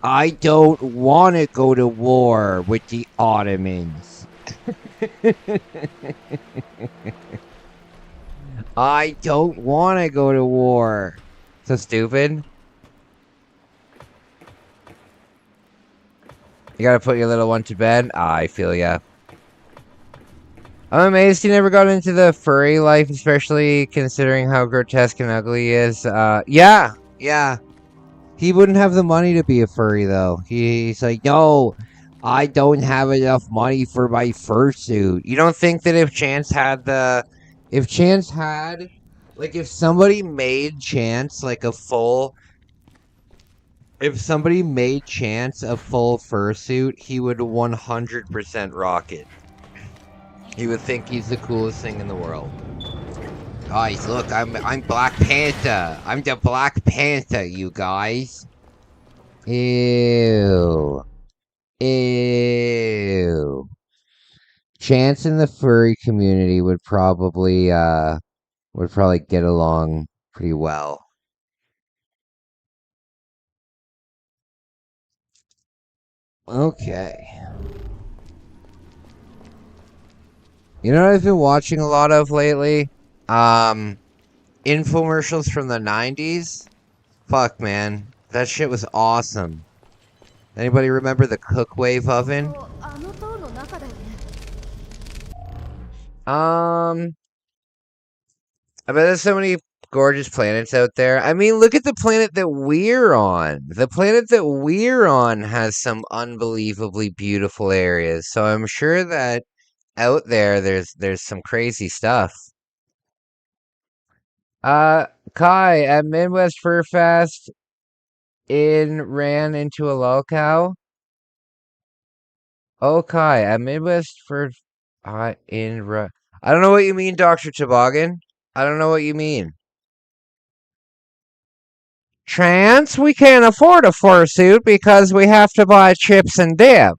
I don't want to go to war with the Ottomans. I don't want to go to war. So stupid. You gotta put your little one to bed? I feel ya. I'm amazed he never got into the furry life, especially considering how grotesque and ugly he is. Yeah. He wouldn't have the money to be a furry, though. He's like, no, I don't have enough money for my fursuit. You don't think that if Chance had like, if somebody made Chance like a full, if somebody made Chance a full fursuit, he would 100% rock it. He would think he's the coolest thing in the world. Guys, look, I'm Black Panther. I'm the Black Panther, you guys. Ew. Ew. Chance in the furry community would probably get along pretty well. Okay. You know what I've been watching a lot of lately? Infomercials from the 90s. Fuck, man. That shit was awesome. Anybody remember the Cookwave oven? I bet there's so many gorgeous planets out there. I mean, look at the planet that we're on. The planet that we're on has some unbelievably beautiful areas. So I'm sure that out there's some crazy stuff. Kai at Midwest Fur Fest ran into a lolcow. Oh, Kai at Midwest Fur I don't know what you mean, Dr. Toboggan. I don't know what you mean. Chance, we can't afford a fursuit because we have to buy chips and dip.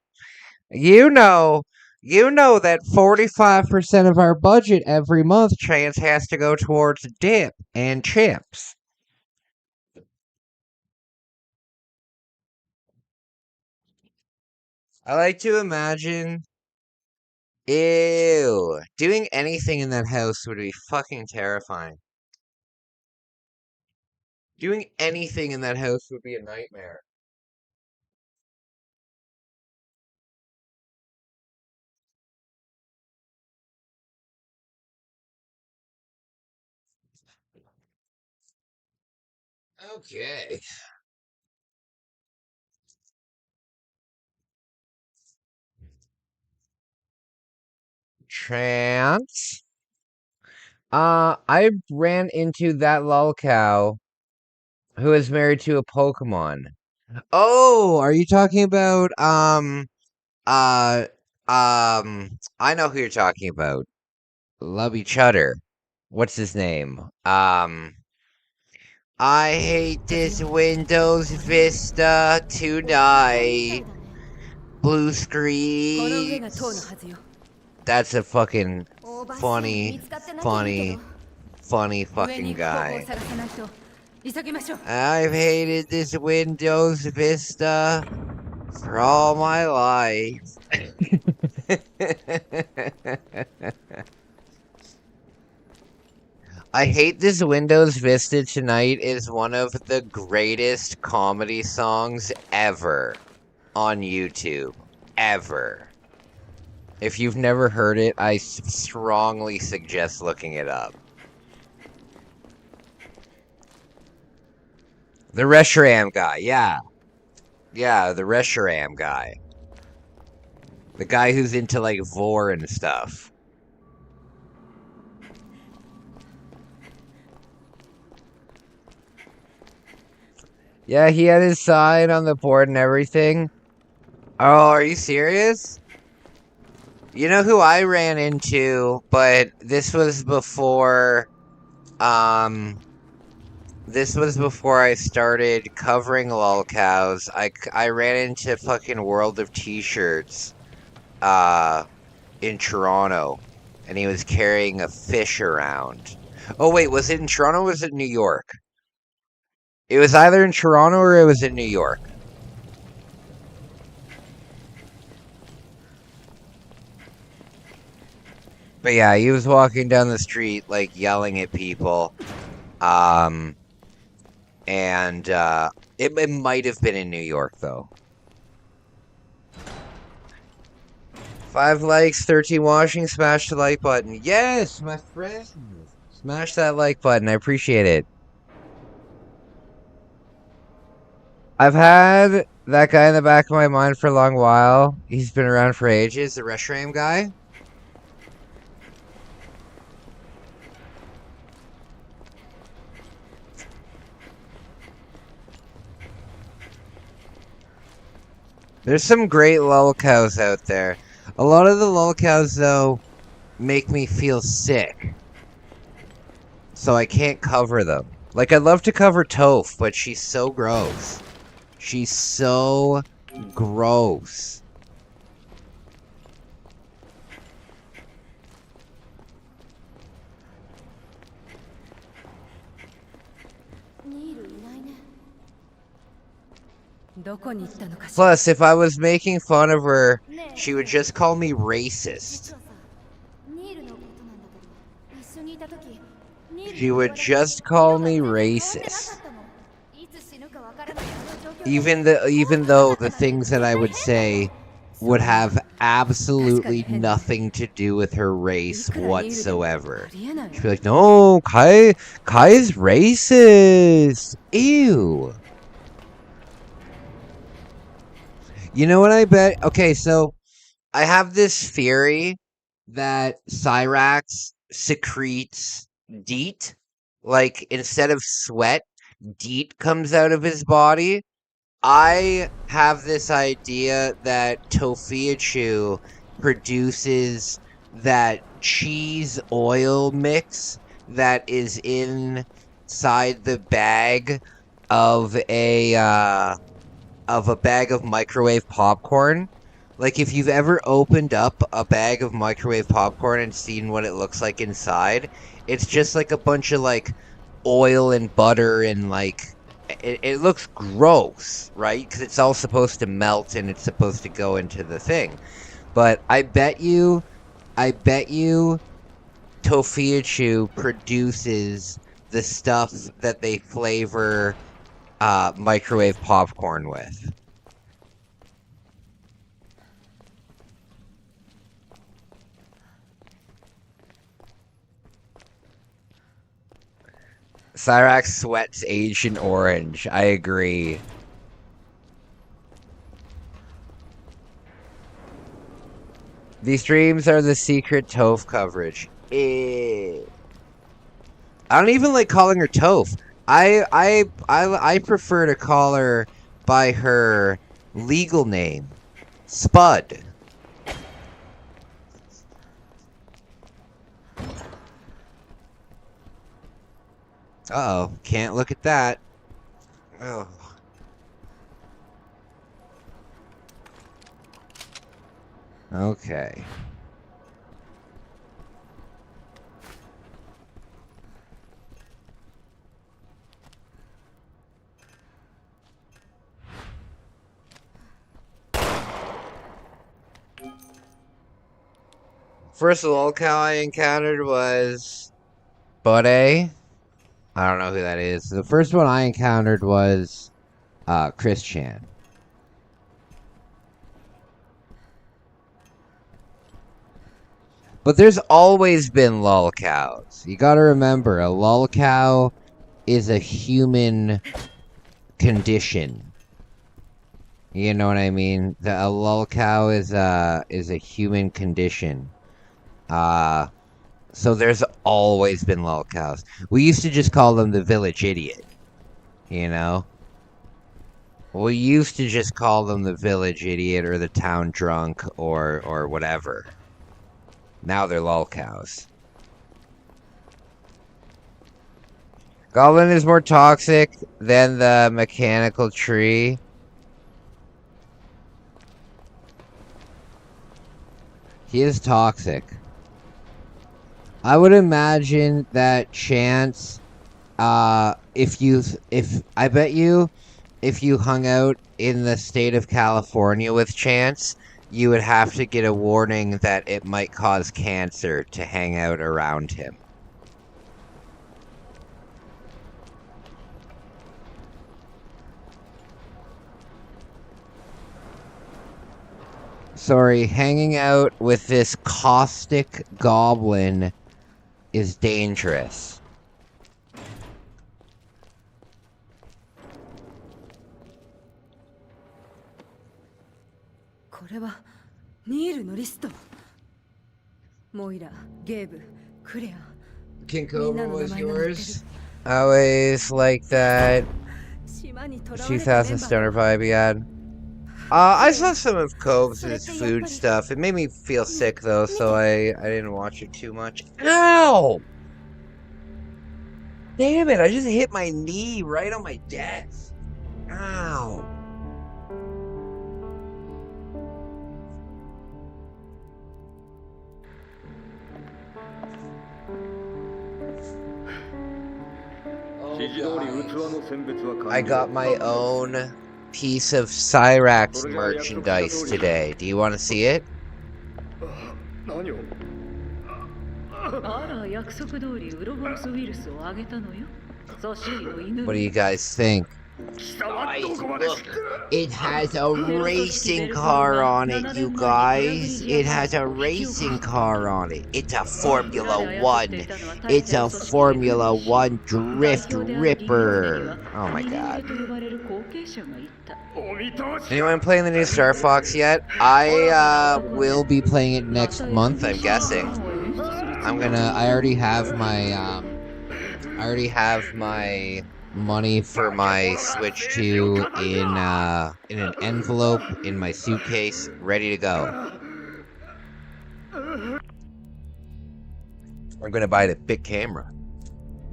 You know that 45% of our budget every month, Chance, has to go towards dip and chips. I like to imagine, ew, doing anything in that house would be fucking terrifying. Doing anything in that house would be a nightmare. Okay. Chance? I ran into that lolcow who is married to a Pokemon. Oh, are you talking about uh I know who you're talking about. Lubby Chutter. What's his name? I hate this Windows Vista tonight. Blue screen. That's a fucking funny fucking guy. I've hated this Windows Vista for all my life. I hate this Windows Vista tonight is one of the greatest comedy songs ever on YouTube. Ever. If you've never heard it, I strongly suggest looking it up. The Reshiram guy, yeah. Yeah, the Reshiram guy. The guy who's into, like, vor and stuff. Yeah, he had his sign on the board and everything. Oh, are you serious? You know who I ran into, but this was before, this was before I started covering lolcows. I ran into fucking World of T-Shirts, in Toronto, and he was carrying a fish around. Oh wait, was it in Toronto or was it New York? It was either in Toronto or it was in New York. But yeah, he was walking down the street, like, yelling at people. And it might have been in New York, though. 5 likes, 13 watching, smash the like button. Yes, my friends! Smash that like button, I appreciate it. I've had That guy in the back of my mind for a long while. He's been around for ages. The Reshiram guy. There's some great lolcows out there. A lot of the lolcows, though, make me feel sick. So I can't cover them. Like, I'd love to cover Toph, but she's so gross. She's so gross. Plus, if I was making fun of her, she would just call me racist. She would just call me racist. Even though the things that I would say would have absolutely nothing to do with her race whatsoever. She'd be like, no, Kai's racist. Ew. You know what I bet? Okay, so I have this theory that Cyrax secretes DEET. Like, instead of sweat, DEET comes out of his body. I have this idea that Tofiachu produces that cheese oil mix that is inside the bag of a bag of microwave popcorn. Like, if you've ever opened up a bag of microwave popcorn and seen what it looks like inside, it's just like a bunch of like oil and butter and like it looks gross, right? Because it's all supposed to melt and it's supposed to go into the thing. But I bet you Tofiachu produces the stuff that they flavor microwave popcorn with. Cyrax sweats Agent Orange. I agree. These streams are the secret Toph coverage. I don't even like calling her Toph. I prefer to call her by her legal name, Spud. Uh-oh, can't look at that. Oh. Okay. First lolcow I encountered was Buddy. I don't know who that is. The first one I encountered was Chris Chan. But there's always been lolcows. You gotta remember, a lolcow is a human condition. You know what I mean? A lolcow is a human condition. So there's always been lolcows. We used to just call them the village idiot. You know? We used to just call them the village idiot or the town drunk or whatever. Now they're lolcows. Goblin is more toxic than the mechanical tree. He is toxic. I would imagine that Chance, I bet you, if you hung out in the state of California with Chance, you would have to get a warning that it might cause cancer to hang out around him. Sorry, hanging out with this caustic goblin is dangerous. これはニールのリスト。モイラ、ゲーブ、クレア。 King Cobra was yours? I always like that 2000 stoner vibe he had. I saw some of Cove's food stuff. It made me feel sick though, so I didn't watch it too much. Ow! Damn it, I just hit my knee right on my desk. Ow. I got my own piece of Cyrax merchandise today. Do you want to see it? What do you guys think? Guys, look, it has a racing car on it, you guys. It has a racing car on it. It's a Formula One. It's a Formula One Drift Ripper. Oh my god. Anyone playing the new Star Fox yet? I will be playing it next month, I'm guessing. I already have my money for my Switch 2 in an envelope in my suitcase, ready to go. I'm gonna buy the big camera.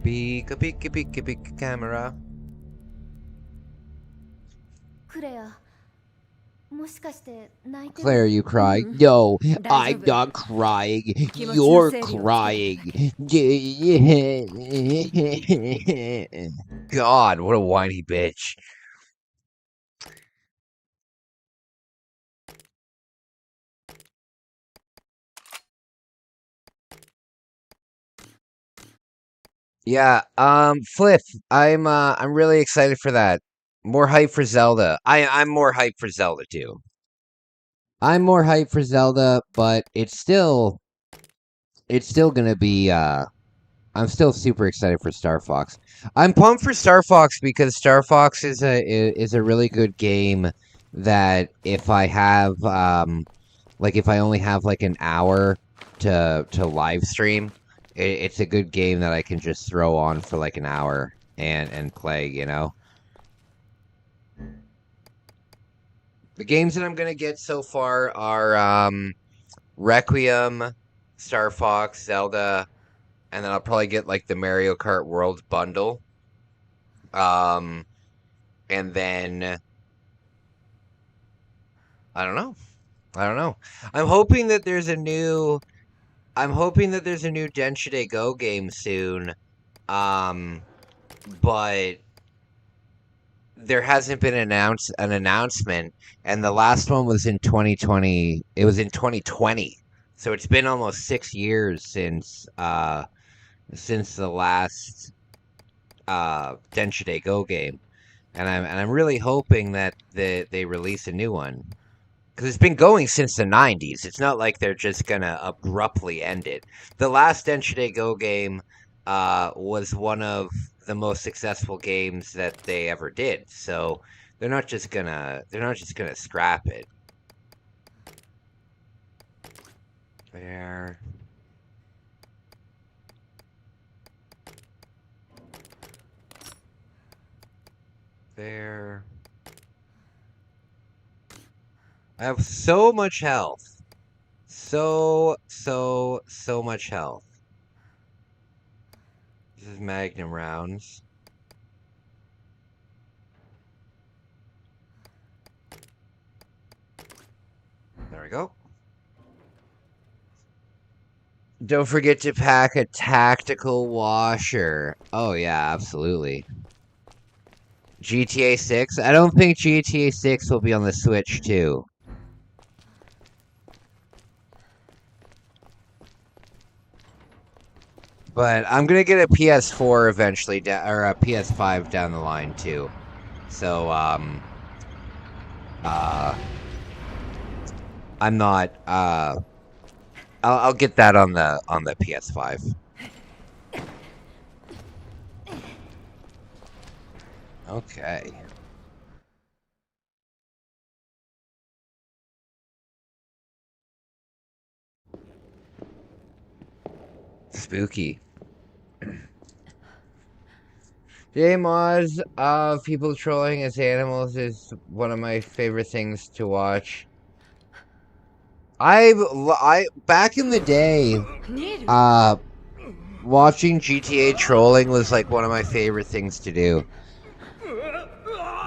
Big camera. Claire, you crying? No, I'm not crying. You're crying. God, what a whiny bitch. Yeah, Flip, I'm really excited for that. More hype for Zelda. I'm more hype for Zelda too. I'm more hype for Zelda, but it's still gonna be I'm still super excited for Star Fox. I'm pumped for Star Fox because Star Fox is a really good game that if I have like if I only have like an hour to live stream, it's a good game that I can just throw on for like an hour and play, you know. The games that I'm gonna get so far are Requiem, Star Fox, Zelda, and then I'll probably get like the Mario Kart World bundle. And then I don't know. I'm hoping that there's a new Denshide Go game soon. But there hasn't been an announcement, and the last one was in 2020. It was in 2020. So it's been almost 6 years since the last Denshide Go game. And I'm really hoping that they release a new one. Because it's been going since the 90s. It's not like they're just going to abruptly end it. The last Denshide Go game was one of the most successful games that they ever did. So they're not just gonna scrap it. There. There. I have so much health. So much health. This is Magnum rounds. There we go. Don't forget to pack a tactical washer. Oh yeah, absolutely. GTA 6? I don't think GTA 6 will be on the Switch too. But I'm gonna get a PS4 eventually, or a PS5 down the line too. So, I'm not, I'll get that on the PS5. Okay. Spooky. JMods of people trolling as animals is one of my favorite things to watch. I back in the day, watching GTA trolling was like one of my favorite things to do.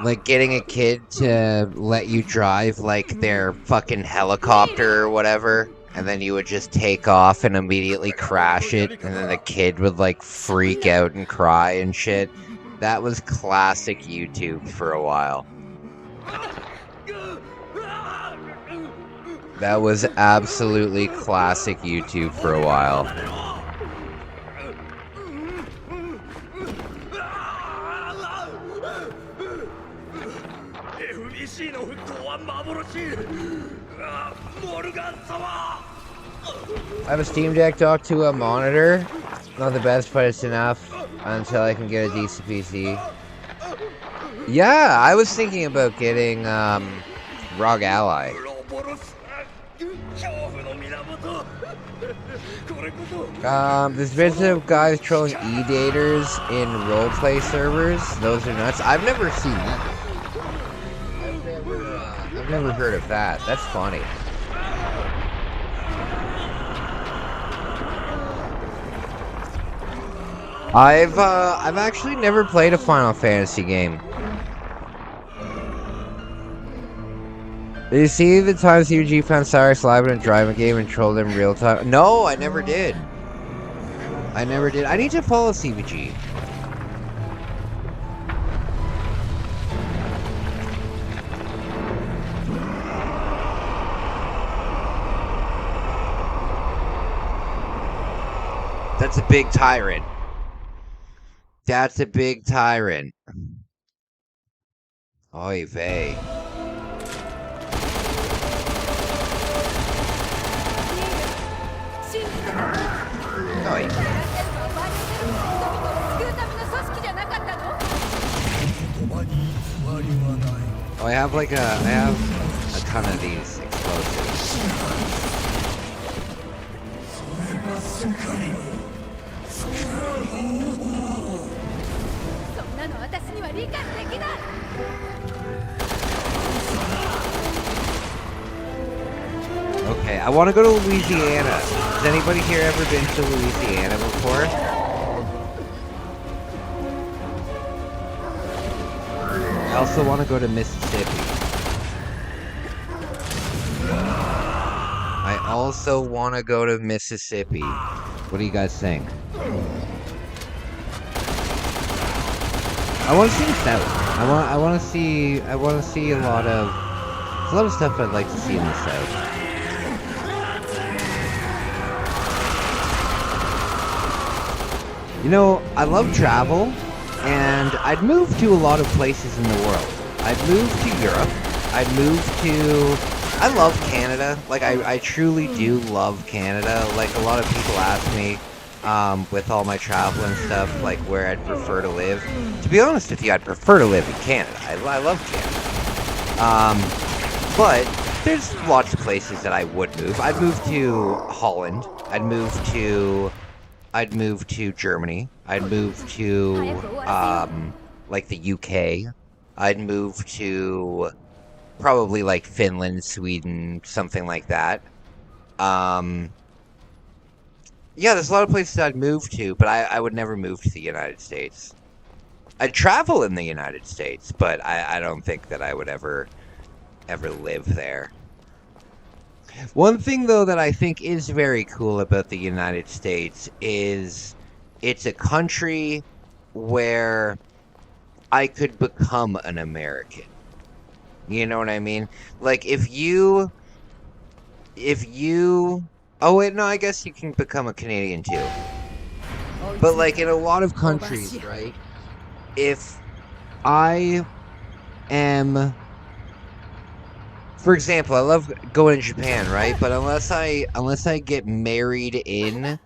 Like getting a kid to let you drive like their fucking helicopter or whatever, and then you would just take off and immediately crash it, and then the kid would like freak out and cry and shit. That was classic YouTube for a while. That was absolutely classic YouTube for a while. I have a Steam Deck docked to a monitor. Not the best, but it's enough until I can get a decent PC. Yeah, I was thinking about getting ROG Ally. There's been some guys trolling e-daters in roleplay servers. Those are nuts. I've never seen that. I've never heard of that. That's funny. I've actually never played a Final Fantasy game. Did you see the time CVG found Cyrus live in a driving game and trolled him real time? No, I never did. I never did. I need to follow CVG. That's a big tyrant. That's a big tyrant. Oy vey. Oy. Oh, I have a ton of these explosives. Okay, I want to go to Louisiana. Has anybody here ever been to Louisiana before? I also want to go to Mississippi. I also want to go to Mississippi. What do you guys think? I want to see the South. I want to see a lot of stuff I'd like to see in the South. You know, I love travel, and I'd move to a lot of places in the world. I'd move to Europe. I'd move to... I love Canada. Like, I truly do love Canada. Like, a lot of people ask me, with all my travel and stuff, like, where I'd prefer to live. To be honest with you, I'd prefer to live in Canada. I love Canada. But there's lots of places that I would move. I'd move to Holland. I'd move to Germany. I'd move to, like, the UK. I'd move to probably, like, Finland, Sweden, something like that. Yeah, there's a lot of places I'd move to, but I would never move to the United States. I'd travel in the United States, but I don't think that I would ever live there. One thing, though, that I think is very cool about the United States is it's a country where I could become an American. You know what I mean? Like, if you... Oh, wait, no, I guess you can become a Canadian, too. But, like, in a lot of countries, right? If I am... For example, I love going to Japan, right? But unless I get married in,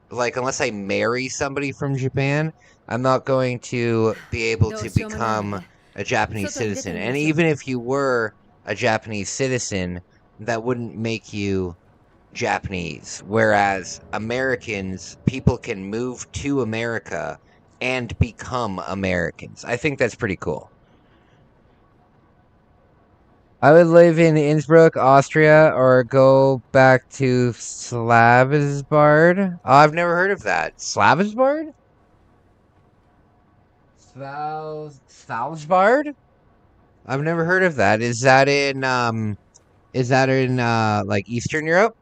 like, unless I marry somebody from Japan, I'm not going to be able to become a Japanese citizen. And even if you were a Japanese citizen, that wouldn't make you Japanese, whereas Americans, people can move to America and become Americans. I think that's pretty cool. I would live in Innsbruck, Austria, or go back to Slavsbard. Oh, I've never heard of that. Slavsbard? Svalbard? I've never heard of that. Is that in like Eastern Europe?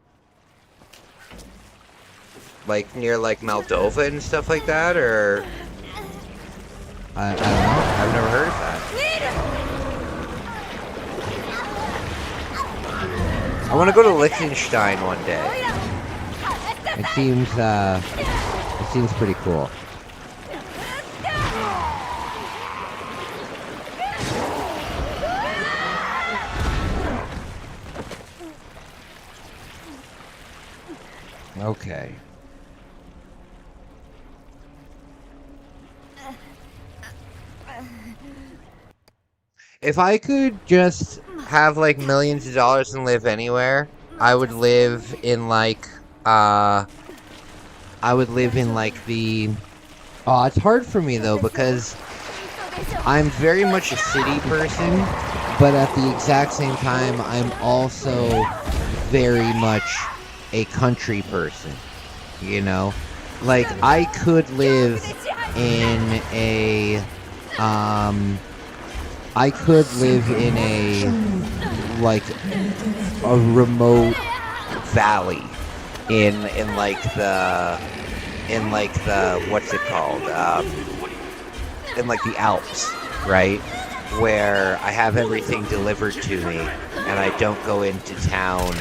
Like near like Moldova and stuff like that, or I don't know. I've never heard of that. I want to go to Liechtenstein one day. It seems pretty cool. Okay. If I could just have like millions of dollars and live anywhere, I would live in like I would live in like the oh, it's hard for me though because I'm very much a city person, but at the exact same time I'm also very much a country person, you know? Like I could live in a I could live in like a remote valley in like the what's it called in like the Alps, right, where I have everything delivered to me and I don't go into town.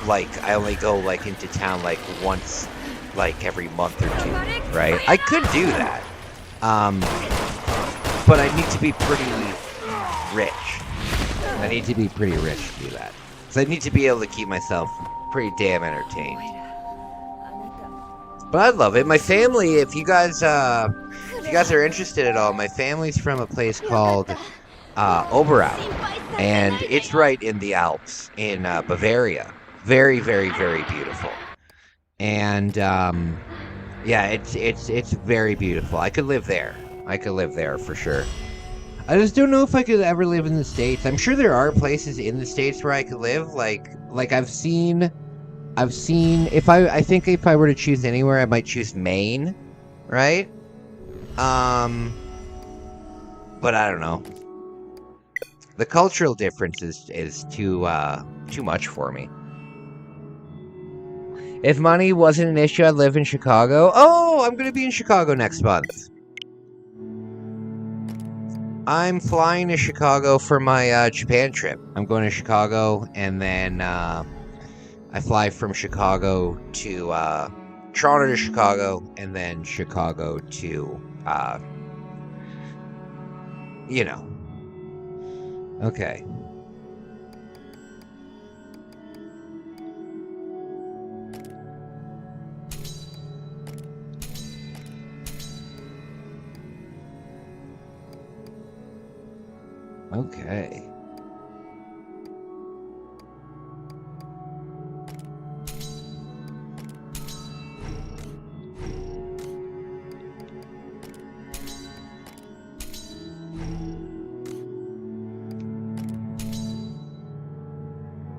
Like I only go like into town like once like every month or two, right? I could do that, um, but I need to be pretty rich. I need to be pretty rich to do that. So I need to be able to keep myself pretty damn entertained. But I love it. My family, if you guys are interested at all, my family's from a place called Oberau, and it's right in the Alps in Bavaria. Very, very, very beautiful. And yeah, it's very beautiful. I could live there. I could live there for sure. I just don't know if I could ever live in the States. I'm sure there are places in the States where I could live. Like I've seen I think if I were to choose anywhere, I might choose Maine, right? Um, but I don't know. The cultural difference is too much for me. If money wasn't an issue, I'd live in Chicago. Oh, I'm gonna be in Chicago next month. I'm flying to Chicago for my Japan trip. I'm going to Chicago, and then I fly from Chicago to Toronto to Chicago, and then Chicago to you know. Okay. Okay.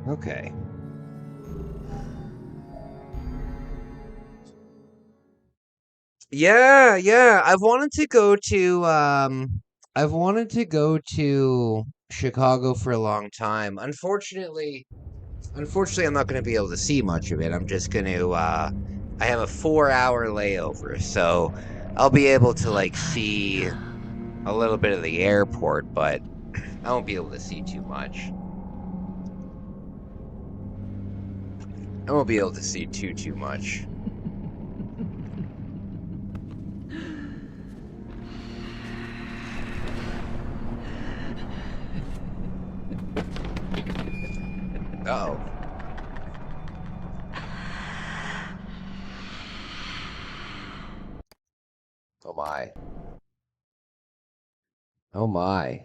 Okay. Yeah, yeah. I've wanted to go to Chicago for a long time. Unfortunately I'm not going to be able to see much of it. I'm just going to I have a 4-hour layover, so I'll be able to like see a little bit of the airport, but I won't be able to see too much. I won't be able to see too much. Uh-oh. Oh my. Oh my.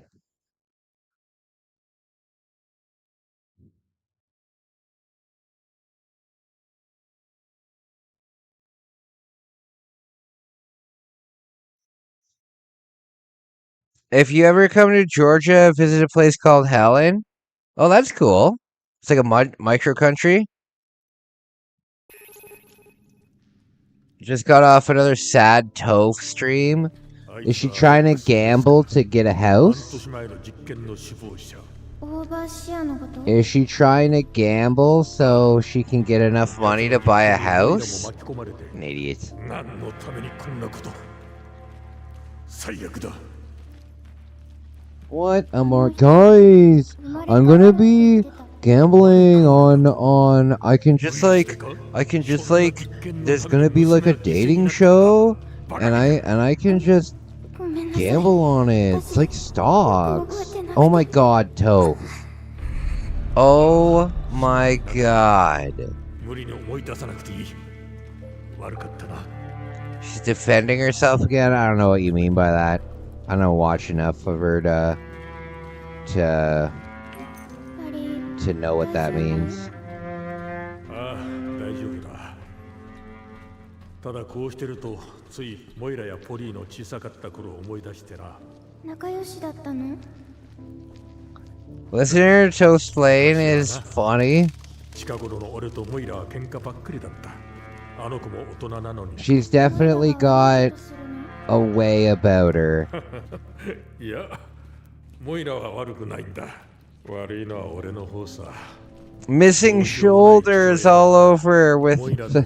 If you ever come to Georgia, visit a place called Helen. Oh, that's cool. It's like a micro country. Just got off another sad Toph stream. Is she trying to gamble to get a house? Is she trying to gamble so she can get enough money to buy a house? An idiot. What? Guys, I'm gonna be gambling on I can just like there's gonna be like a dating show and I can just gamble on it. It's like stocks. Oh my god, Toph. Oh my god. She's defending herself again? I don't know what you mean by that. I don't watch enough of her to know what that means. ただこうしてるとついモイラやポリーの小さかった頃を思い出してな。仲良しだったの? Listening to explain is funny. 近頃の俺とモイラは喧嘩ばっかりだった。あの子も大人なのに。She's definitely got a way about her. いや、モイラは悪くないんだ。悪いのは俺の方さ。Missing shoulders all over with the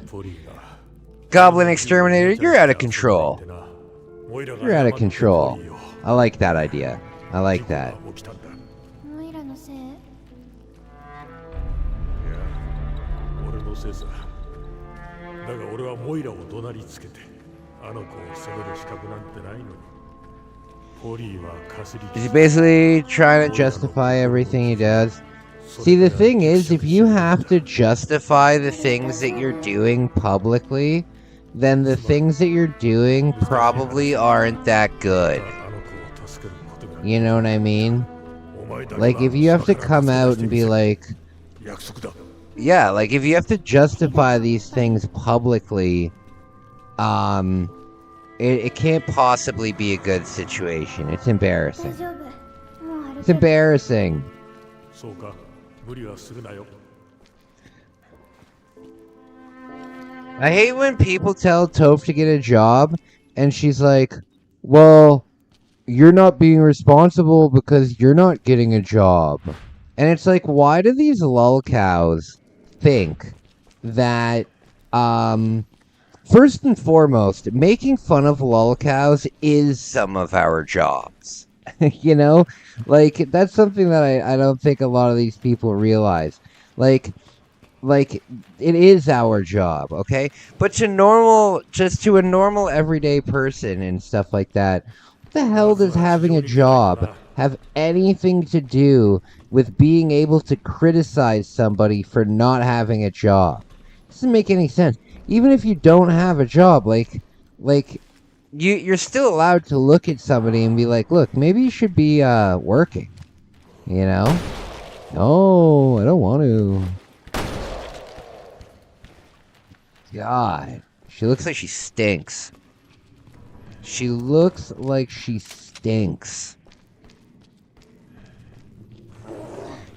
Goblin Exterminator. You're out of control. You're out of control. I like that idea. I like that. He's basically trying to justify everything he does. See, the thing is, if you have to justify the things that you're doing publicly, then the things that you're doing probably aren't that good. You know what I mean? Like, if you have to come out and be like... Yeah, like, if you have to justify these things publicly, it can't possibly be a good situation. It's embarrassing. It's embarrassing. I hate when people tell Toph to get a job, and she's like, well, you're not being responsible because you're not getting a job. And it's like, why do these lolcows think that, first and foremost, making fun of lolcows is some of our jobs. You know? Like, that's something that I don't think a lot of these people realize. Like, it is our job, okay? But to a normal everyday person and stuff like that, what the hell does having a job have anything to do with being able to criticize somebody for not having a job? It doesn't make any sense. Even if you don't have a job, like you're still allowed to look at somebody and be like, look, maybe you should be working, you know? No, I don't want to. God, she looks like she stinks. She looks like she stinks.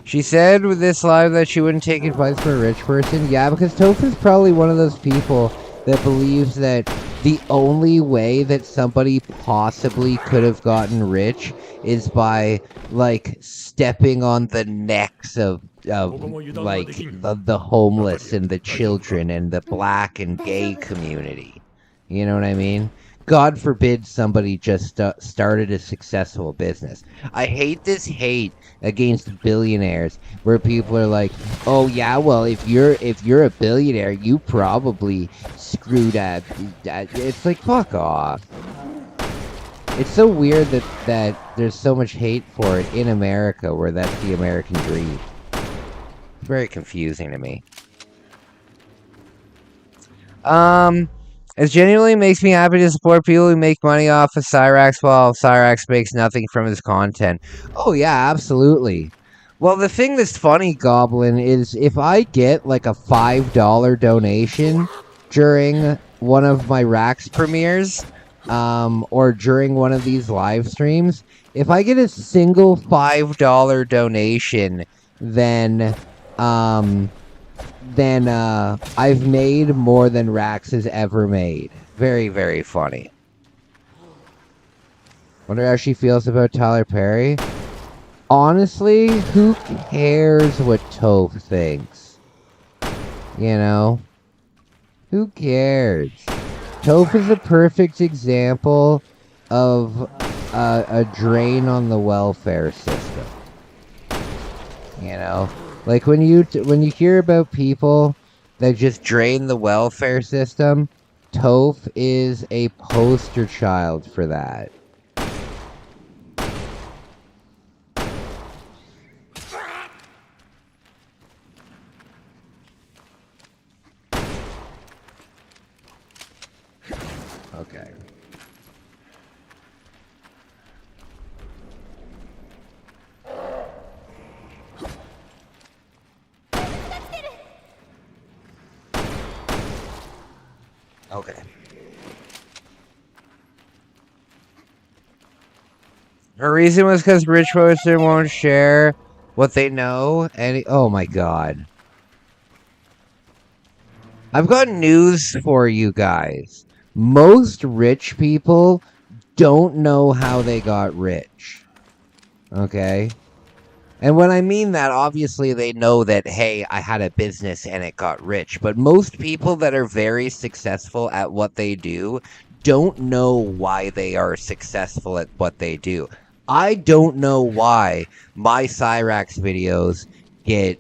She said with this live that she wouldn't take advice from a rich person. Yeah, because Toph is probably one of those people that believes that the only way that somebody possibly could have gotten rich is by, like, stepping on the necks of like, the homeless and the children and the black and gay community. You know what I mean? God forbid somebody just started a successful business. I hate this hate against billionaires where people are like, oh yeah, well, if you're a billionaire, you probably screwed up. It's like, fuck off. It's so weird that there's so much hate for it in America, where that's the American dream. It's very confusing to me. It genuinely makes me happy to support people who make money off of Cyrax while Cyrax makes nothing from his content. Oh yeah, absolutely. Well, the thing that's funny, Goblin, is if I get like a $5 donation during one of my Rax premieres, or during one of these live streams, if I get a single $5 donation, then I've made more than Rax has ever made. Very, very funny. Wonder how she feels about Tyler Perry. Honestly, who cares what Toph thinks? You know? Who cares? Toph is a perfect example of a drain on the welfare system. You know? Like when you hear about people that just drain the welfare system, Toph is a poster child for that. Okay. Okay. Her reason was because rich person won't share what they know, and oh my god. I've got news for you guys. Most rich people don't know how they got rich. Okay? And when I mean that, obviously they know that, hey, I had a business and it got rich. But most people that are very successful at what they do don't know why they are successful at what they do. I don't know why my Cyrax videos get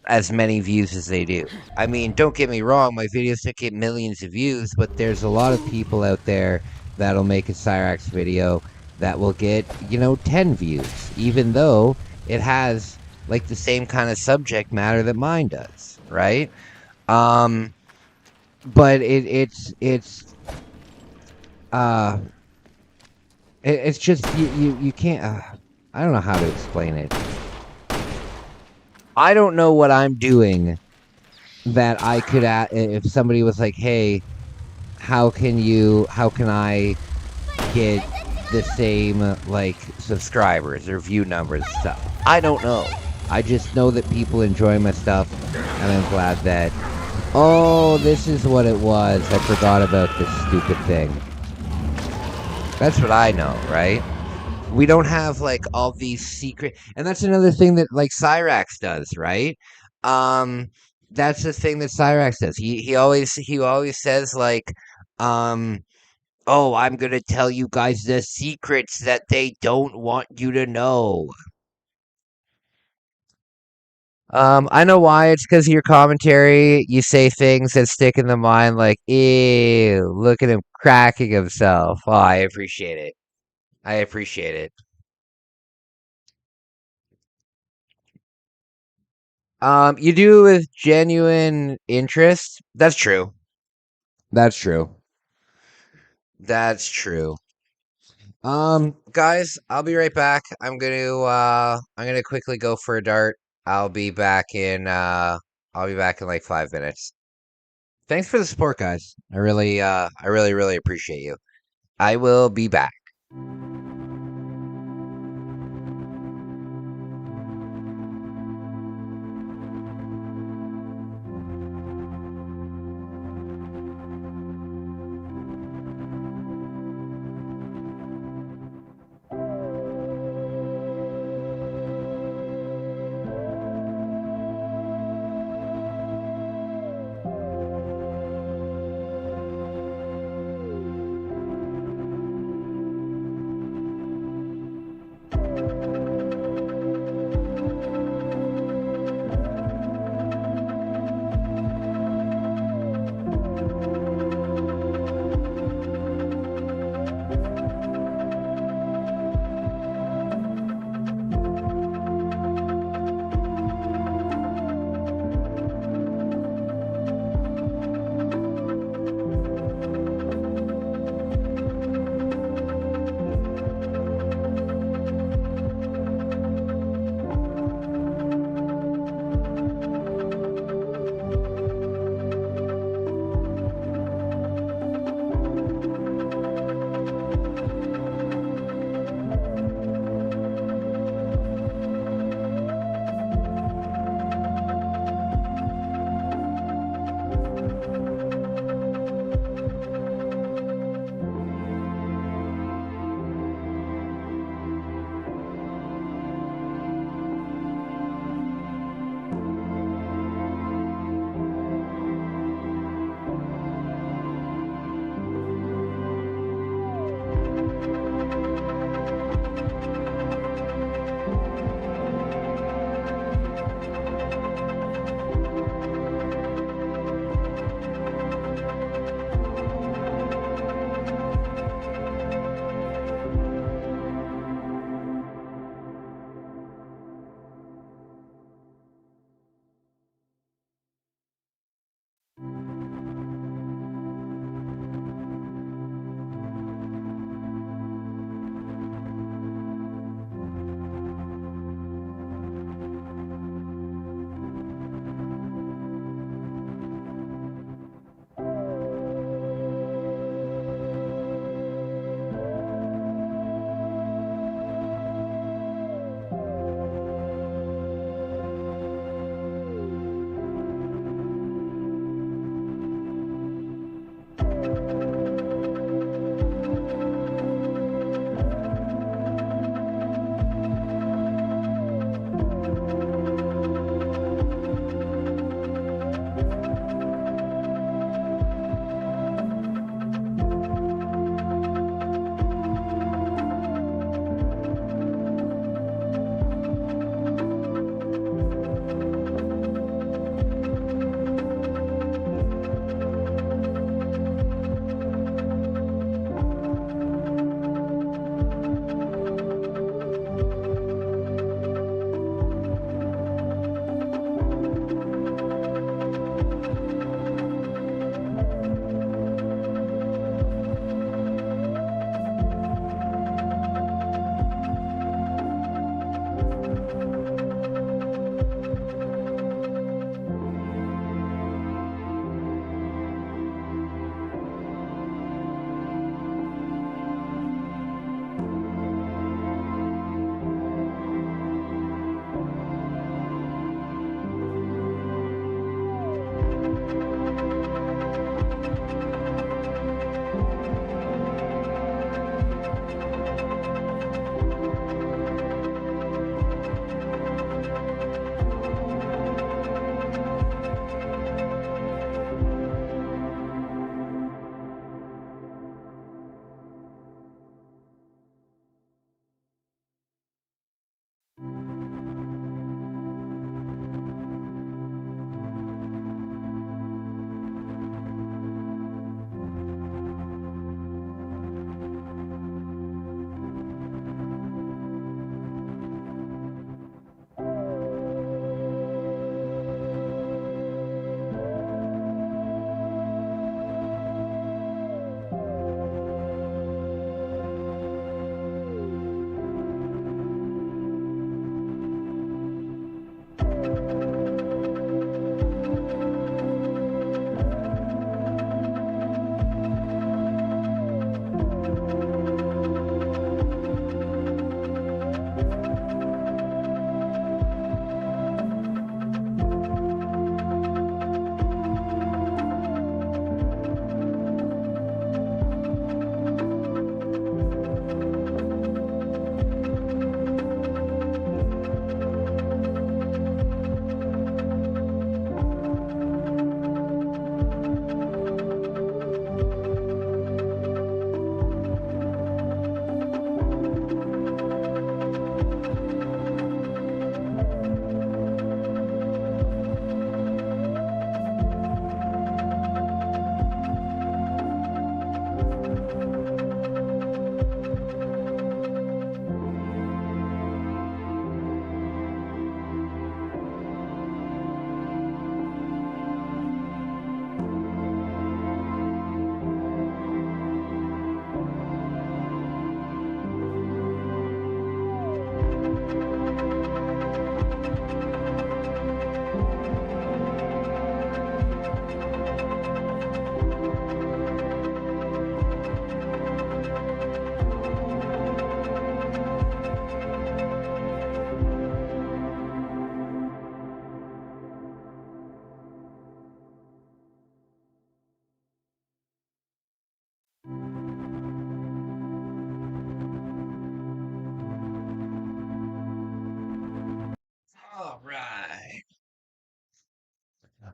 as many views as they do. I mean, don't get me wrong, my videos don't get millions of views, but there's a lot of people out there that'll make a Cyrax video that will get, 10 views, even though it has like the same kind of subject matter that mine does, right? But it's just you can't. I don't know how to explain it. I don't know what I'm doing that I could if somebody was like, hey, how can I get the same like subscribers or view numbers and stuff? I don't know. I just know that people enjoy my stuff, and I'm glad that, oh, this is what it was. I forgot about this stupid thing. That's what I know, right? We don't have like all these secret, and that's another thing that like Cyrax does, right? That's the thing that Cyrax does. He always says like, oh, I'm gonna tell you guys the secrets that they don't want you to know. I know why. It's because of your commentary. You say things that stick in the mind, like, ew, look at him cracking himself. Oh, I appreciate it. I appreciate it. You do it with genuine interest. That's true. That's true. That's true. Guys, I'll be right back. I'm gonna quickly go for a dart. I'll be back in like 5 minutes. Thanks for the support, guys. I really, really appreciate you. I will be back.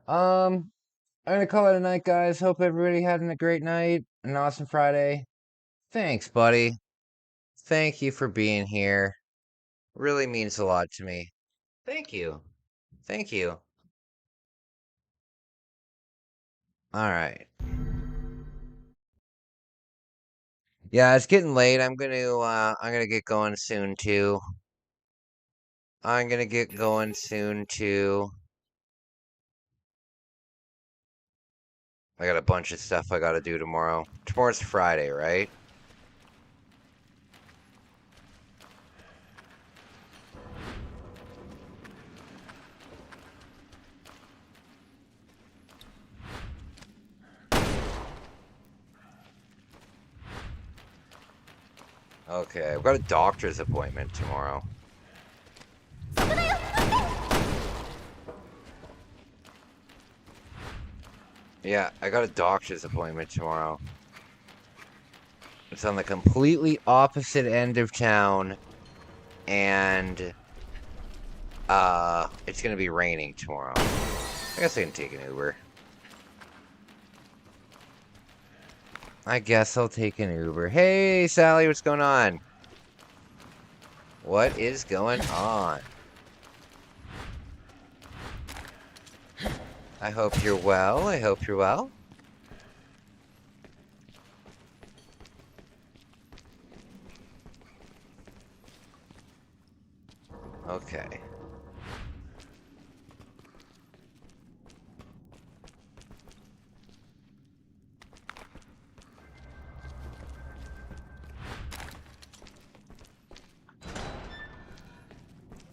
I'm gonna call it a night, guys. Hope everybody having a great night, an awesome Friday. Thanks, buddy. Thank you for being here. Really means a lot to me. Thank you. Thank you. All right. Yeah, it's getting late. I'm gonna get going soon too. I'm gonna get going soon too. I got a bunch of stuff I gotta do tomorrow. Tomorrow's Friday, right? Okay, I've got a doctor's appointment tomorrow. Yeah, I got a doctor's appointment tomorrow. It's on the completely opposite end of town, and it's gonna be raining tomorrow. I guess I can take an Uber. I guess I'll take an Uber. Hey, Sally, what's going on? What is going on? I hope you're well. I hope you're well. Okay.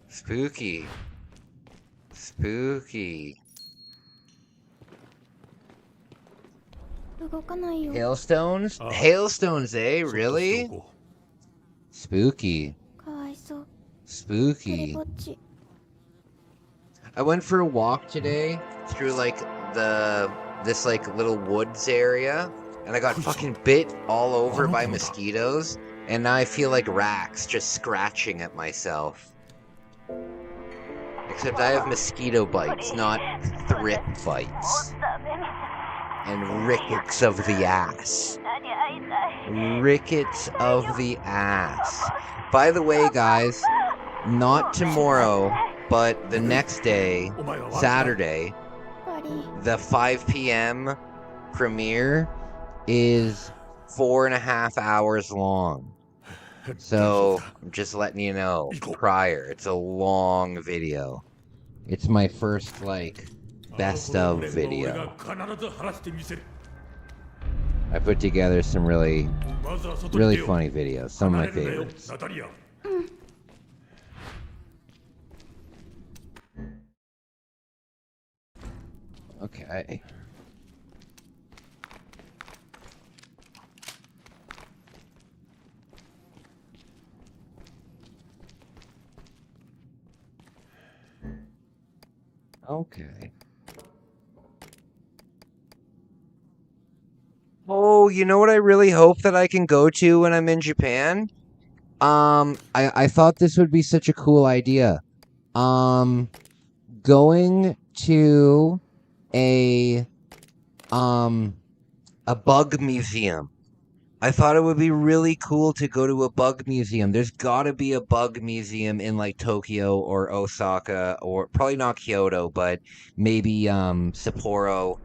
Spooky. Spooky. Hailstones? Hailstones, eh? Really? Spooky. Spooky. I went for a walk today through like this like little woods area, and I got fucking bit all over by mosquitoes, and now I feel like Rax just scratching at myself. Except I have mosquito bites, not thrip bites. And rickets of the ass. Rickets of the ass. By the way, guys, not tomorrow, but the next day, Saturday, the 5 p.m. premiere is 4.5 hours long. So, I'm just letting you know, prior, it's a long video. It's my first, like, best of video. I put together some really funny videos, some of my favorites. Okay. Okay. Oh, you know what I really hope that I can go to when I'm in Japan? I thought this would be such a cool idea. Going to a bug museum. I thought it would be really cool to go to a bug museum. There's gotta be a bug museum in like Tokyo or Osaka, or probably not Kyoto, but maybe Sapporo.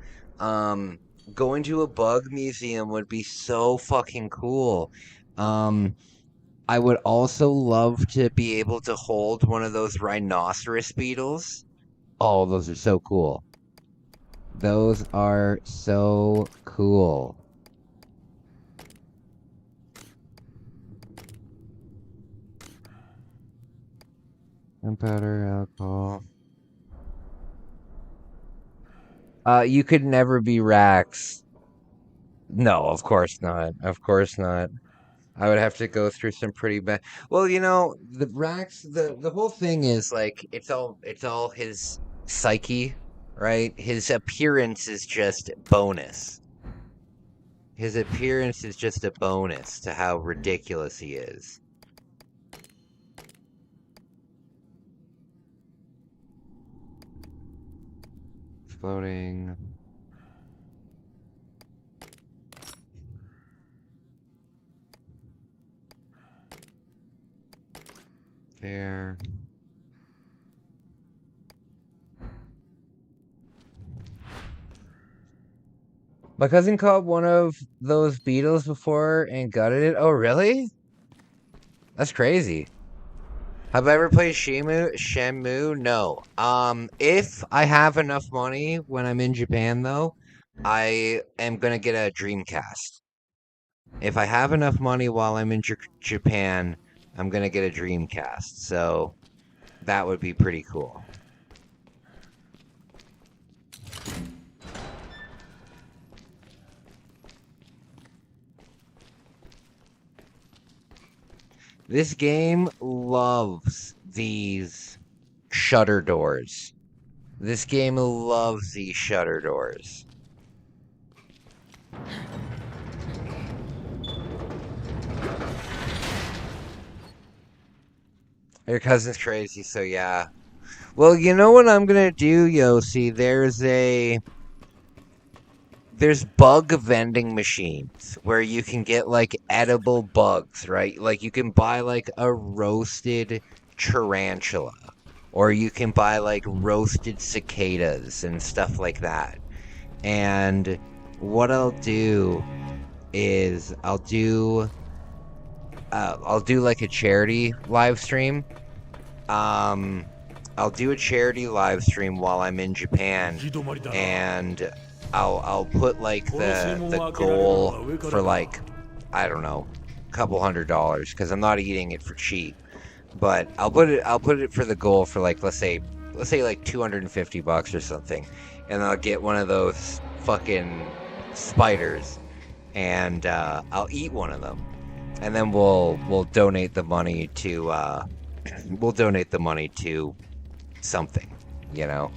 Going to a bug museum would be so fucking cool. I would also love to be able to hold one of those rhinoceros beetles. Oh, those are so cool. Those are so cool. Gunpowder, alcohol. You could never be Rax. No, of course not. Of course not. I would have to go through some pretty bad. Well, you know, the Rax, the whole thing is like it's all his psyche, right? His appearance is just bonus. His appearance is just a bonus to how ridiculous he is. exploding. There. My cousin caught one of those beetles before and gutted it. Oh, really? That's crazy. Have I ever played Shenmue? No. If I have enough money when I'm in Japan, though, I am gonna get a Dreamcast. If I have enough money while I'm in Japan, I'm gonna get a Dreamcast. So that would be pretty cool. This game loves these shutter doors. This game loves these shutter doors. Your cousin's crazy, so yeah. Well, you know what I'm gonna do, Yossi? There's bug vending machines where you can get like edible bugs, right? Like you can buy like a roasted tarantula, or you can buy like roasted cicadas and stuff like that. And what I'll do is I'll do like a charity live stream. I'll do a charity live stream while I'm in Japan, and I'll put like the goal for like, I don't know, a couple $100, because I'm not eating it for cheap. But I'll put it for the goal for like let's say like $250 or something, and I'll get one of those fucking spiders, and I'll eat one of them, and then we'll donate the money to something, you know.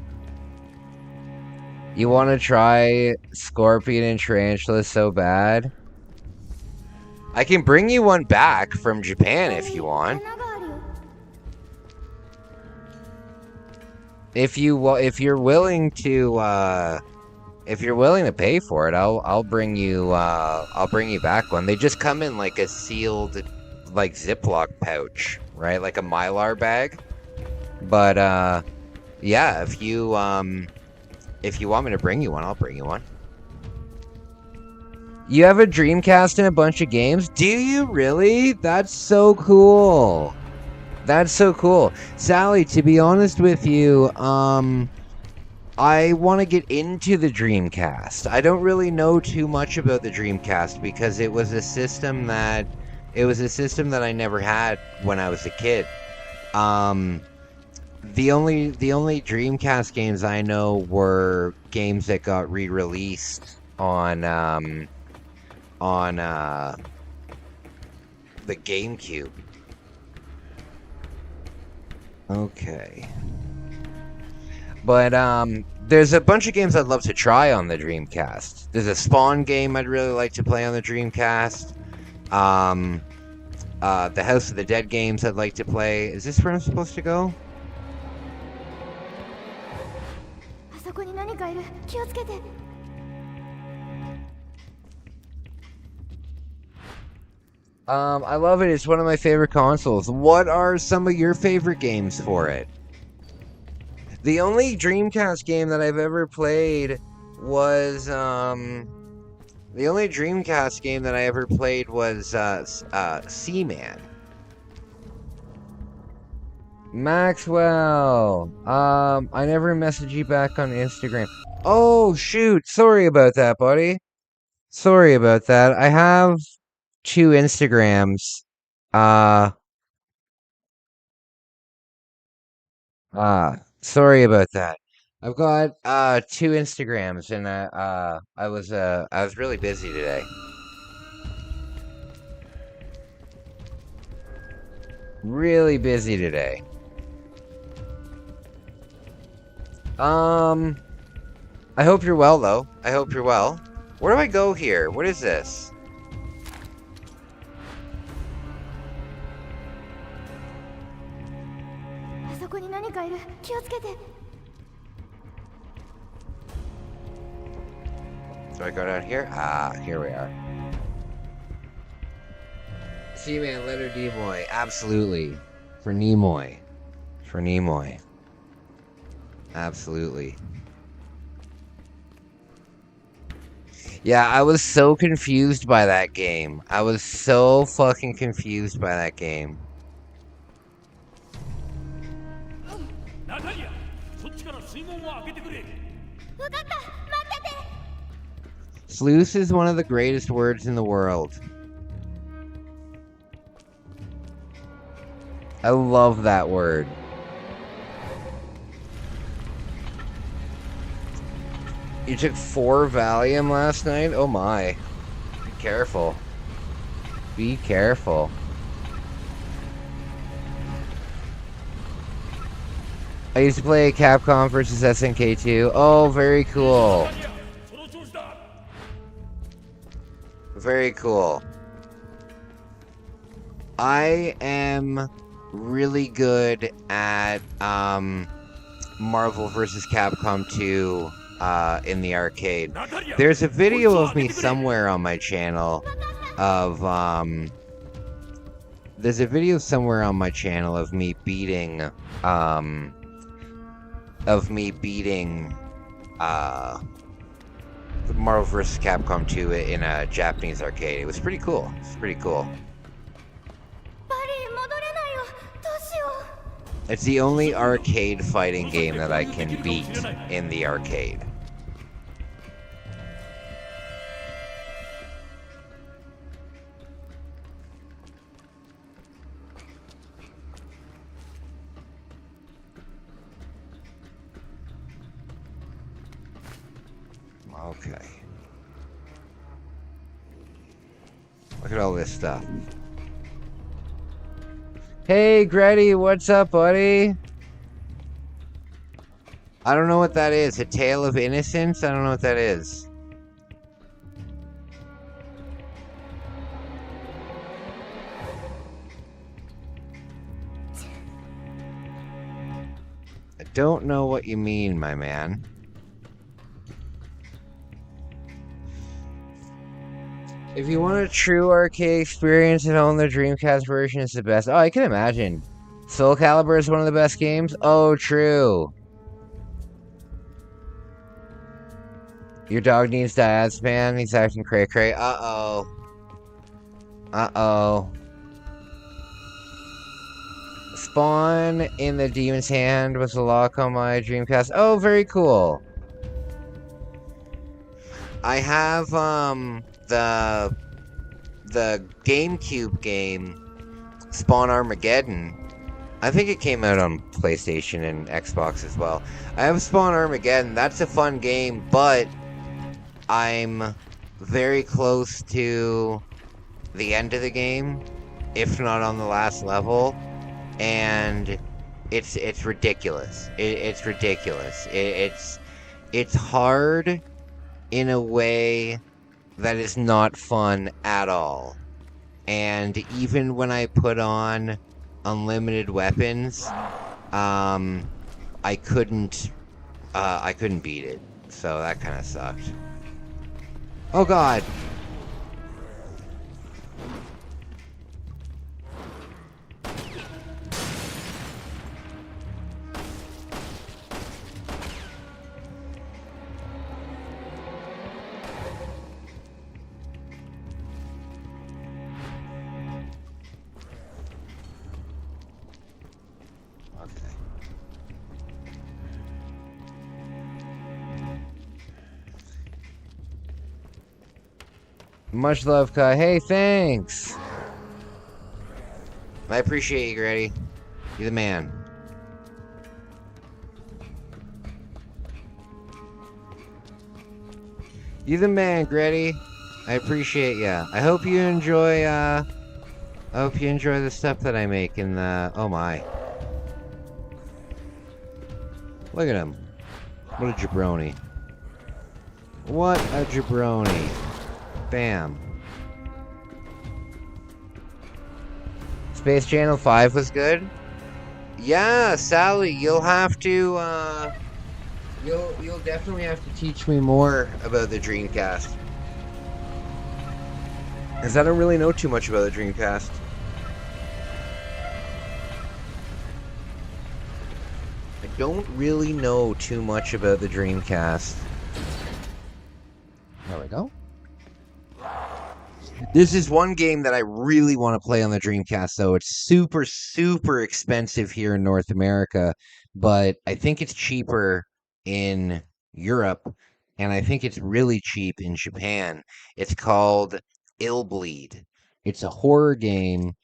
You want to try scorpion and tarantula so bad? I can bring you one back from Japan if you want. If you're willing to pay for it, I'll bring you back one. They just come in like a sealed like Ziploc pouch, right? Like a Mylar bag. But yeah, if you want me to bring you one, I'll bring you one. You have a Dreamcast and a bunch of games? Do you really? That's so cool. That's so cool. Sally, to be honest with you, I want to get into the Dreamcast. I don't really know too much about the Dreamcast because it was a system that I never had when I was a kid. The only Dreamcast games I know were games that got re-released on the GameCube. Okay. But there's a bunch of games I'd love to try on the Dreamcast. There's a Spawn game I'd really like to play on the Dreamcast. The House of the Dead games I'd like to play. Is this where I'm supposed to go? I love it. It's one of my favorite consoles. What are some of your favorite games for it? The only Dreamcast game that I've ever played was Seaman. Maxwell. I never messaged you back on Instagram. Oh shoot, sorry about that, buddy. Sorry about that. I have 2 Instagrams. Sorry about that. I've got 2 Instagrams, and I was really busy today. Really busy today. I hope you're well, though. I hope you're well. Where do I go here? What is this? Do I go down here? Ah, here we are. Seaman, letter Nimoy. Absolutely. For Nimoy. For Nimoy. Absolutely. Yeah, I was so confused by that game. I was so fucking confused by that game. Sleuth is one of the greatest words in the world. I love that word. You took 4 Valium last night? Oh my. Be careful. Be careful. I used to play Capcom versus SNK 2. Oh, very cool. Very cool. I am really good at Marvel vs. Capcom 2 in the arcade. There's a video of me somewhere on my channel of there's a video somewhere on my channel of me beating Marvel vs. Capcom 2 in a Japanese arcade. It was pretty cool. It's pretty cool. It's the only arcade fighting game that I can beat in the arcade. Okay. Look at all this stuff. Hey, Gretty, what's up, buddy? I don't know what that is. A Tale of Innocence? I don't know what that is. I don't know what you mean, my man. If you want a true arcade experience at home, the Dreamcast version is the best. Oh, I can imagine. Soul Calibur is one of the best games? Oh, true. Your dog needs diazepam. He's acting cray-cray. Uh-oh. Uh-oh. Spawn in the Demon's Hand was a lock on my Dreamcast. Oh, very cool. I have, the GameCube game, Spawn Armageddon. I think it came out on PlayStation and Xbox as well. I have Spawn Armageddon. That's a fun game, but I'm very close to the end of the game, if not on the last level, and it's ridiculous. It's ridiculous. It's hard in a way that is not fun at all. And even when I put on unlimited weapons, I couldn't beat it. So that kind of sucked. Oh god. Much love, Kai. Hey, thanks. I appreciate you, Grady. You're the man. You're the man, Grady. I appreciate ya. I hope you enjoy, the stuff that I make in the... Oh my. Look at him. What a jabroni. What a jabroni. Bam. Space Channel 5 was good? Yeah, Sally, you'll have to, you'll definitely have to teach me more about the Dreamcast. Because I don't really know too much about the Dreamcast. I don't really know too much about the Dreamcast. There we go. This is one game that I really want to play on the Dreamcast, though. It's super, super expensive here in North America, but I think it's cheaper in Europe, and I think it's really cheap in Japan. It's called Illbleed. It's a horror game.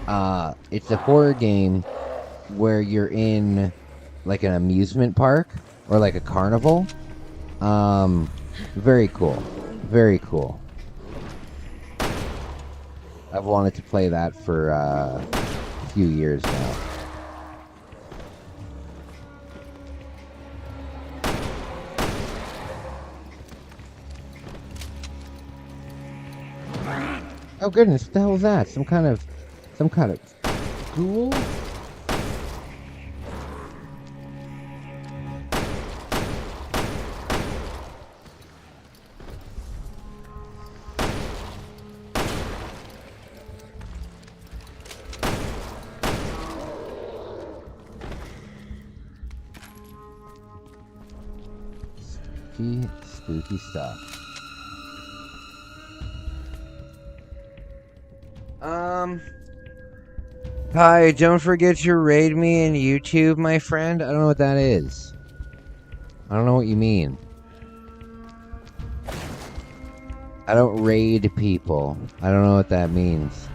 It's a horror game where you're in like an amusement park or like a carnival. Very cool. Very cool. I've wanted to play that for a few years now. Oh goodness, what the hell was that? Some kind of ghoul? Spooky stuff. Hi, don't forget to raid me in YouTube, my friend. I don't know what that is. I don't know what you mean. I don't raid people. I don't know what that means.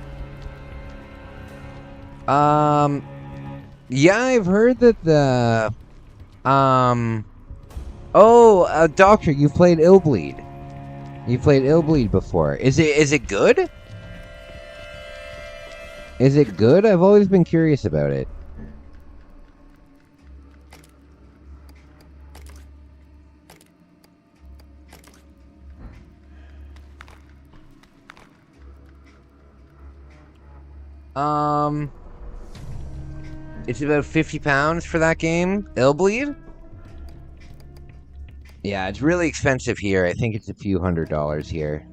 Yeah, I've heard that the Doctor, you've played Illbleed. You played Illbleed before. Is it good? Is it good? I've always been curious about it. It's about £50 for that game, Illbleed? Yeah, it's really expensive here. I think it's a few $100s here.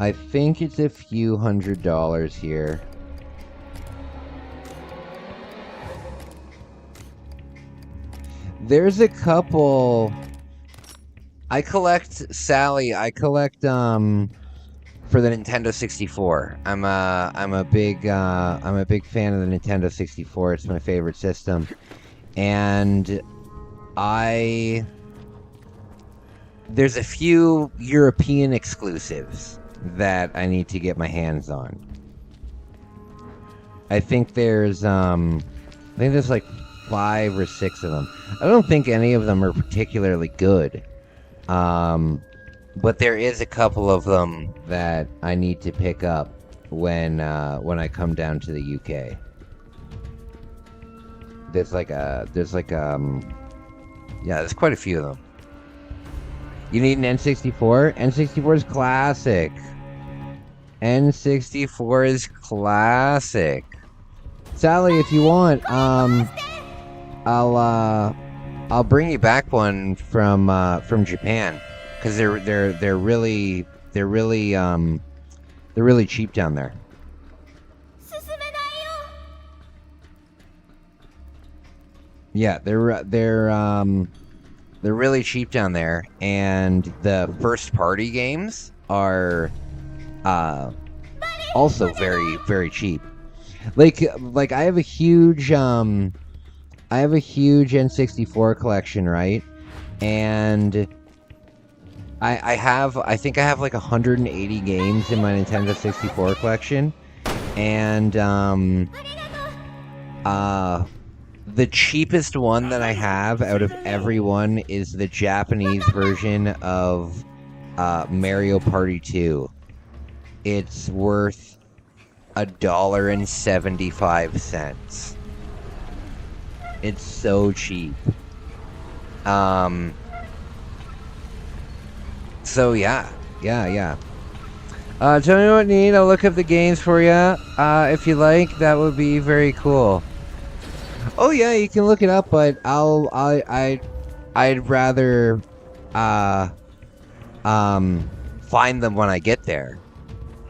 I think it's a few $100s here. There's a couple. I collect Sally. I collect for the Nintendo 64. I'm a big fan of the Nintendo 64. It's my favorite system, and there's a few European exclusives that I need to get my hands on. I think there's like 5 or 6 of them. I don't think any of them are particularly good. But there is a couple of them that I need to pick up when I come down to the UK. There's quite a few of them. You need an N64? N64 is classic. N64 is classic. Sally, if you want, I'll bring you back one from Japan, because they're really cheap down there. Yeah, they're really cheap down there, and the first party games are also very, very cheap. Like I have a huge N64 collection, right? And I think I have like 180 games in my Nintendo 64 collection, and the cheapest one that I have out of everyone is the Japanese version of Mario Party 2. It's worth $1.75. It's so cheap. So yeah. Tell me what you need. I'll look up the games for you. If you like, that would be very cool. Oh yeah, you can look it up, but I'd rather find them when I get there.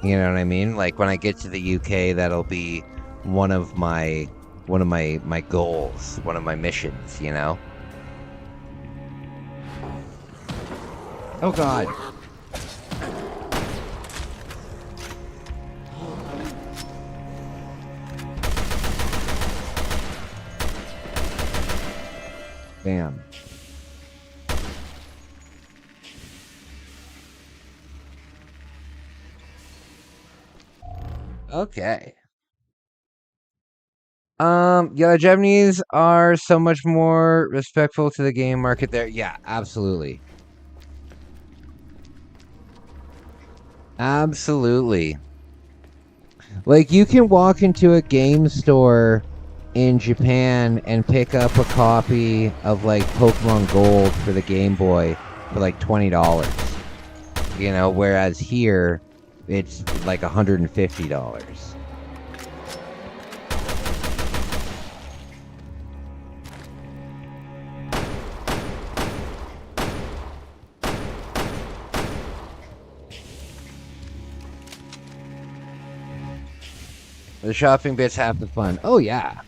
You know what I mean? Like when I get to the UK, that'll be one of my goals, one of my missions, you know? Oh god. Bam. Okay. Yeah, the Japanese are so much more respectful to the game market there. Yeah, absolutely. Absolutely. Like, you can walk into a game store in Japan and pick up a copy of, like, Pokemon Gold for the Game Boy for, like, $20. You know, whereas here, it's, like, $150. The shopping bit's half the fun. Oh, yeah.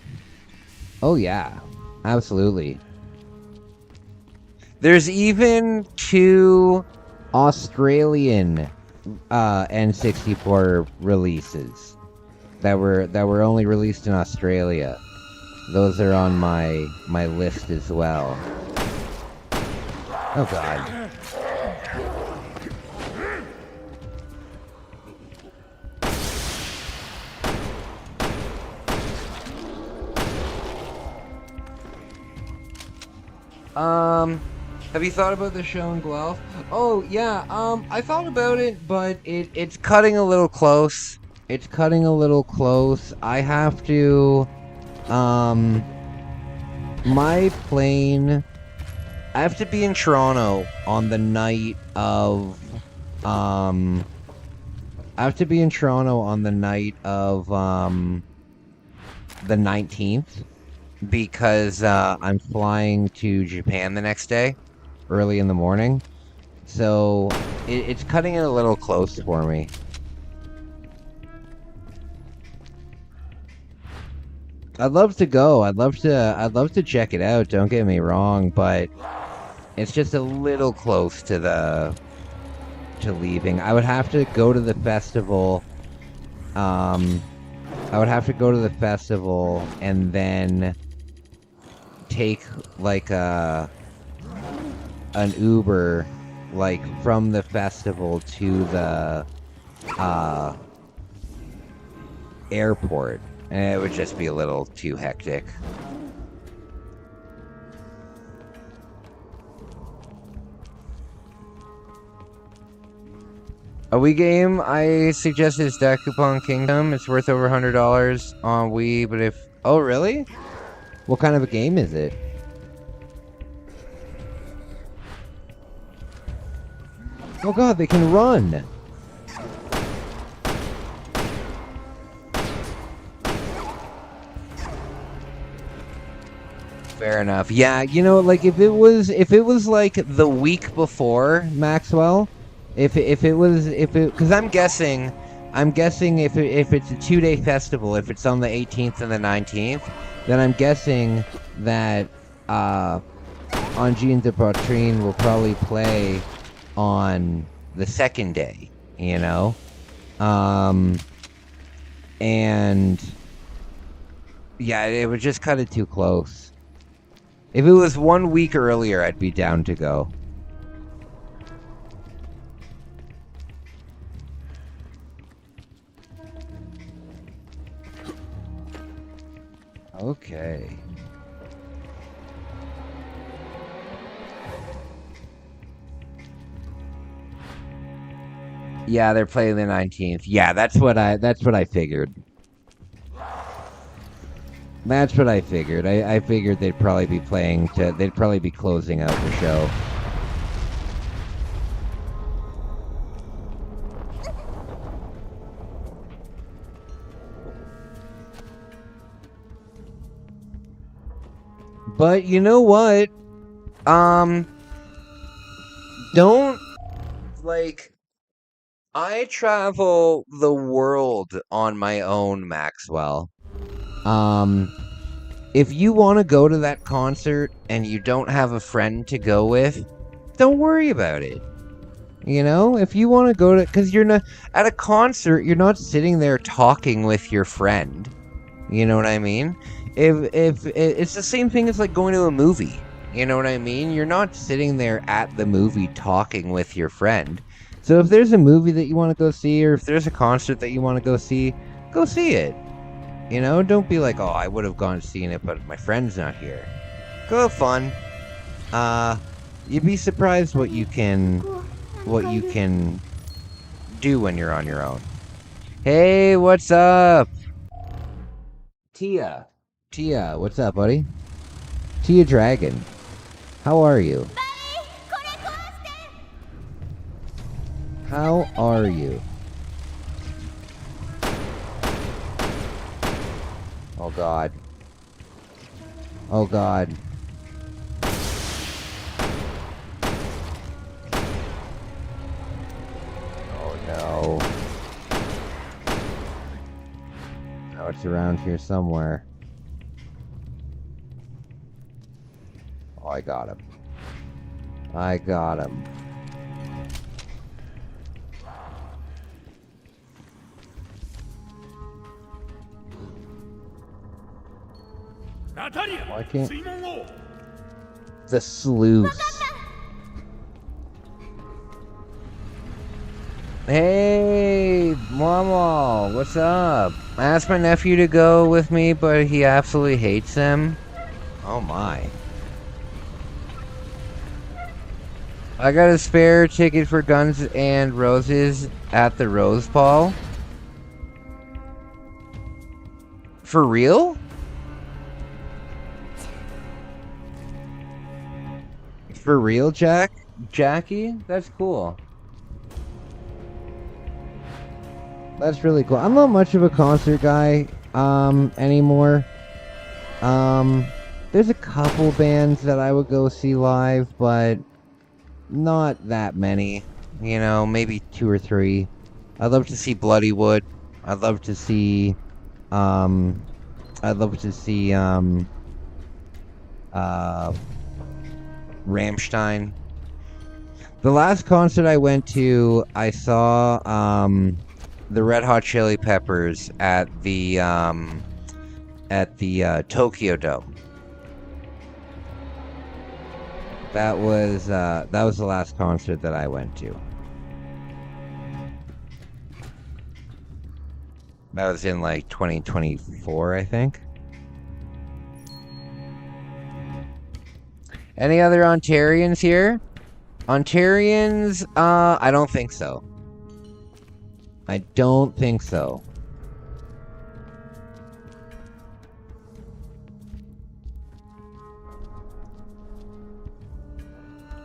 Oh, yeah. Absolutely. There's even 2 Australian N64 releases that were only released in Australia. Those are on my list as well. Oh, God. Have you thought about the show in Guelph? Oh, yeah, I thought about it, but it's cutting a little close. It's cutting a little close. I have to, my plane, I have to be in Toronto on the night of, I have to be in Toronto on the night of, the 19th. Because I'm flying to Japan the next day, early in the morning. So it's cutting it a little close for me. I'd love to go. I'd love to check it out. Don't get me wrong, but it's just a little close to leaving. I would have to go to the festival. I would have to go to the festival and then take like an Uber like from the festival to the airport, and it would just be a little too hectic. A Wii game I suggested is Dakupon Kingdom. It's worth over $100 on Wii, but if... Oh, really? What kind of a game is it? Oh god, they can run! Fair enough. Yeah, you know, like if it was like the week before, Maxwell, because I'm guessing if it's a 2-day festival, if it's on the 18th and the 19th, then I'm guessing that Engine de Patrin will probably play on the second day, you know? And yeah, it would just cut it too close. If it was 1 week earlier, I'd be down to go. Okay. Yeah, they're playing the 19th. Yeah, that's what I figured. That's what I figured. I figured they'd probably be they'd probably be closing out the show. But you know what? Don't, like, I travel the world on my own, Maxwell. If you want to go to that concert and you don't have a friend to go with, don't worry about it. You know, if you want to go to, because you're not at a concert, you're not sitting there talking with your friend. You know what I mean? If it's the same thing as like going to a movie. You know what I mean? You're not sitting there at the movie talking with your friend. So if there's a movie that you want to go see, or if there's a concert that you want to go see it. You know, don't be like, oh, I would have gone seeing it, but my friend's not here. Go have fun. You'd be surprised what you can do when you're on your own. Hey, what's up? Tia, what's up, buddy? Tia Dragon, how are you? How are you? Oh god. Oh god. Oh no. Oh, it's around here somewhere. Oh, I got him. I got him. Why can't... The sleuth. Hey, Momo, what's up? I asked my nephew to go with me, but he absolutely hates them. Oh my. I got a spare ticket for Guns and Roses at the Rose Ball. For real? For real, Jackie? That's cool. That's really cool. I'm not much of a concert guy, anymore. There's a couple bands that I would go see live, but not that many. You know, maybe 2 or 3. I'd love to see Bloodywood. I'd love to see, Rammstein. The last concert I went to, I saw the Red Hot Chili Peppers at the Tokyo Dome. That was the last concert that I went to. That was in like 2024, I think. Any other Ontarians here? Ontarians, I don't think so. I don't think so.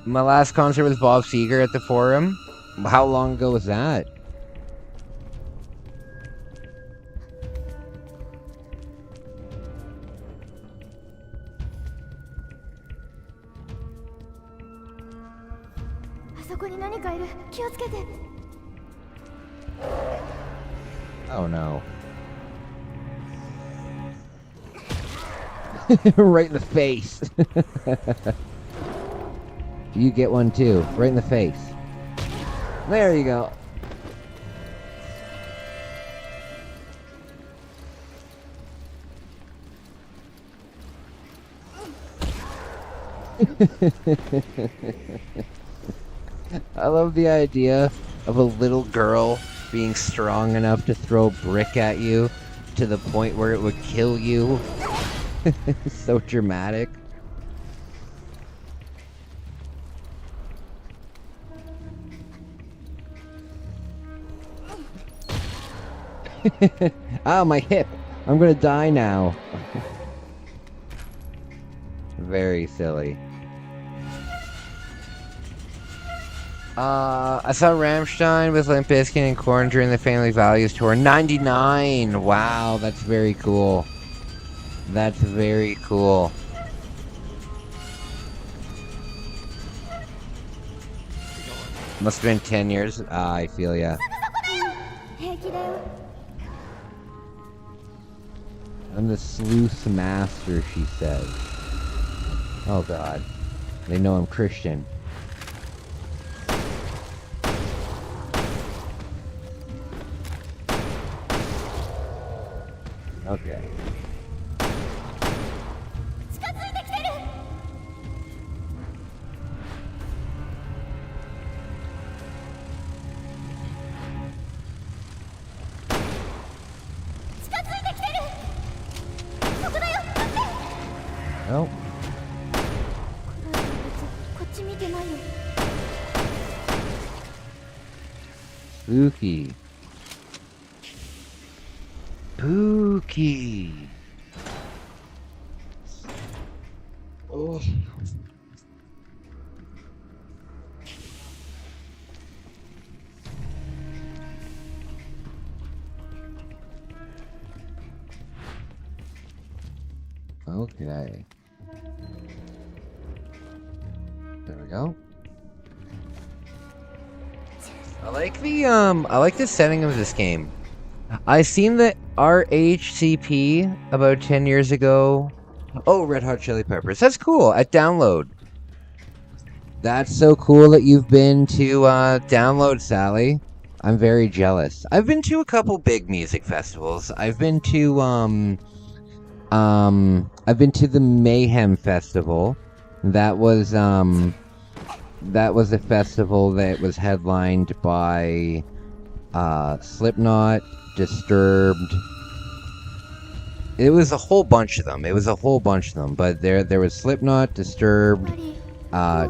My last concert was Bob Seger at the Forum. How long ago was that? Oh no. Right in the face. You get one too. Right in the face. There you go. I love the idea of a little girl being strong enough to throw a brick at you to the point where it would kill you. So dramatic. Ah, my hip. I'm gonna die now. Very silly. I saw Rammstein with Limp Bizkit and Korn during the Family Values tour. 99! Wow, that's very cool. That's very cool. Must have been 10 years. I feel ya. I'm the sleuth master, she said. Oh god. They know I'm Christian. Okay. Oh. Spooky. Spooky. Oh. Okay. There we go. I like the setting of this game. I seen the RHCP about 10 years ago. Oh, Red Hot Chili Peppers. That's cool. At Download. That's so cool that you've been to Download, Sally. I'm very jealous. I've been to a couple big music festivals. I've been to the Mayhem Festival. That was a festival that was headlined by Slipknot, Disturbed. It was a whole bunch of them. But there was Slipknot, Disturbed,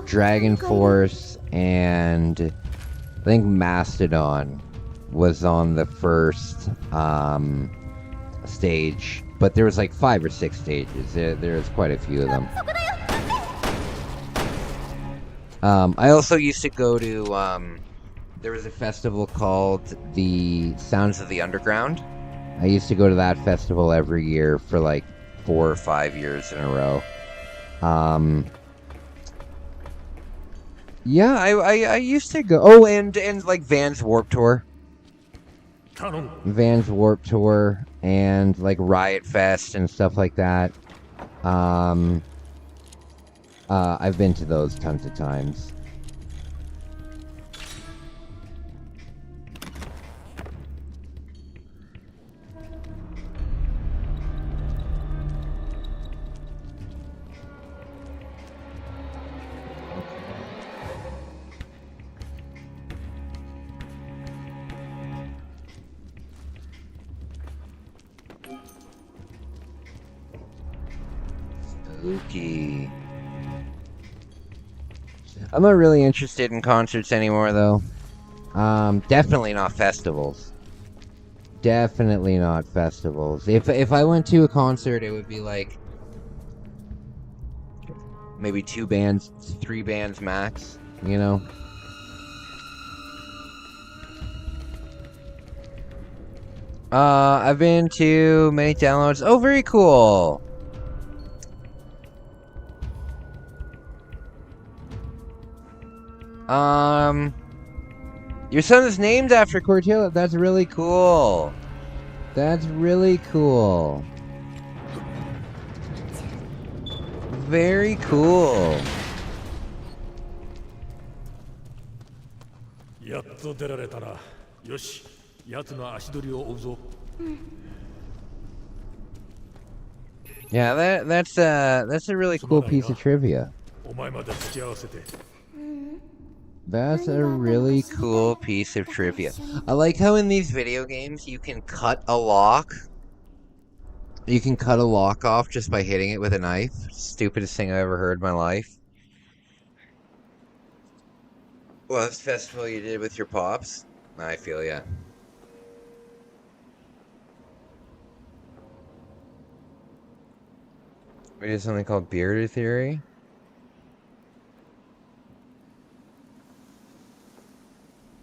Dragon Force, and I think Mastodon was on the first stage. But there was like 5 or 6 stages. There was quite a few of them. I also used to go to, there was a festival called the Sounds of the Underground. I used to go to that festival every year for like 4 or 5 years in a row. Yeah, I used to go. Oh, and like Vans Warped Tour. Vans Warped Tour and like Riot Fest and stuff like that. I've been to those tons of times. Spooky. I'm not really interested in concerts anymore, though. Definitely not festivals. Definitely not festivals. If I went to a concert, it would be like maybe 2 bands, 3 bands max, you know? I've been to many downloads. Oh, very cool. Your son is named after Cortilla. That's really cool. That's really cool. Very cool. やっと出られたな。よし、奴の足取りを追うぞ。Yeah, that's a really cool piece of trivia. お前まで付き合わせて。That's a really cool piece of trivia. I like how in these video games you can cut a lock. You can cut a lock off just by hitting it with a knife. Stupidest thing I've ever heard in my life. Well, this festival you did with your pops? I feel ya. We did something called Bearder Theory?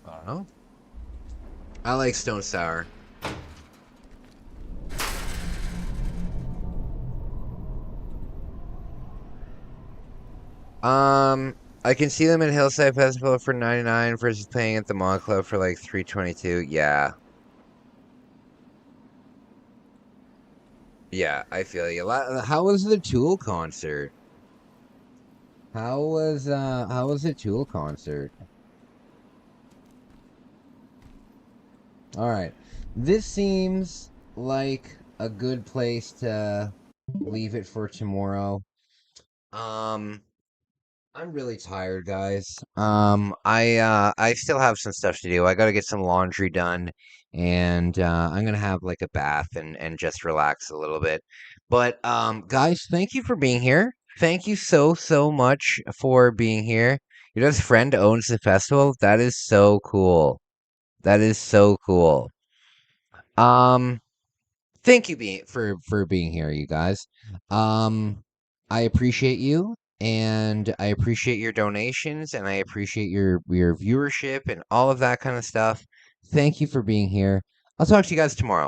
I don't know. I like Stone Sour. I can see them at Hillside Festival for 99 versus playing at the Mod Club for like 322. Yeah. Yeah, I feel you. How was the Tool concert? How was the Tool concert? All right. This seems like a good place to leave it for tomorrow. Um I'm really tired, guys. I still have some stuff to do. I gotta get some laundry done, and I'm gonna have like a bath and just relax a little bit. But guys, thank you for being here. Thank you so much for being here. Your best friend owns the festival. That is so cool. That is so cool. Um, Thank you for being here, you guys. Um, I appreciate you, and I appreciate your donations, and I appreciate your viewership and all of that kind of stuff. Thank you for being here. I'll talk to you guys tomorrow.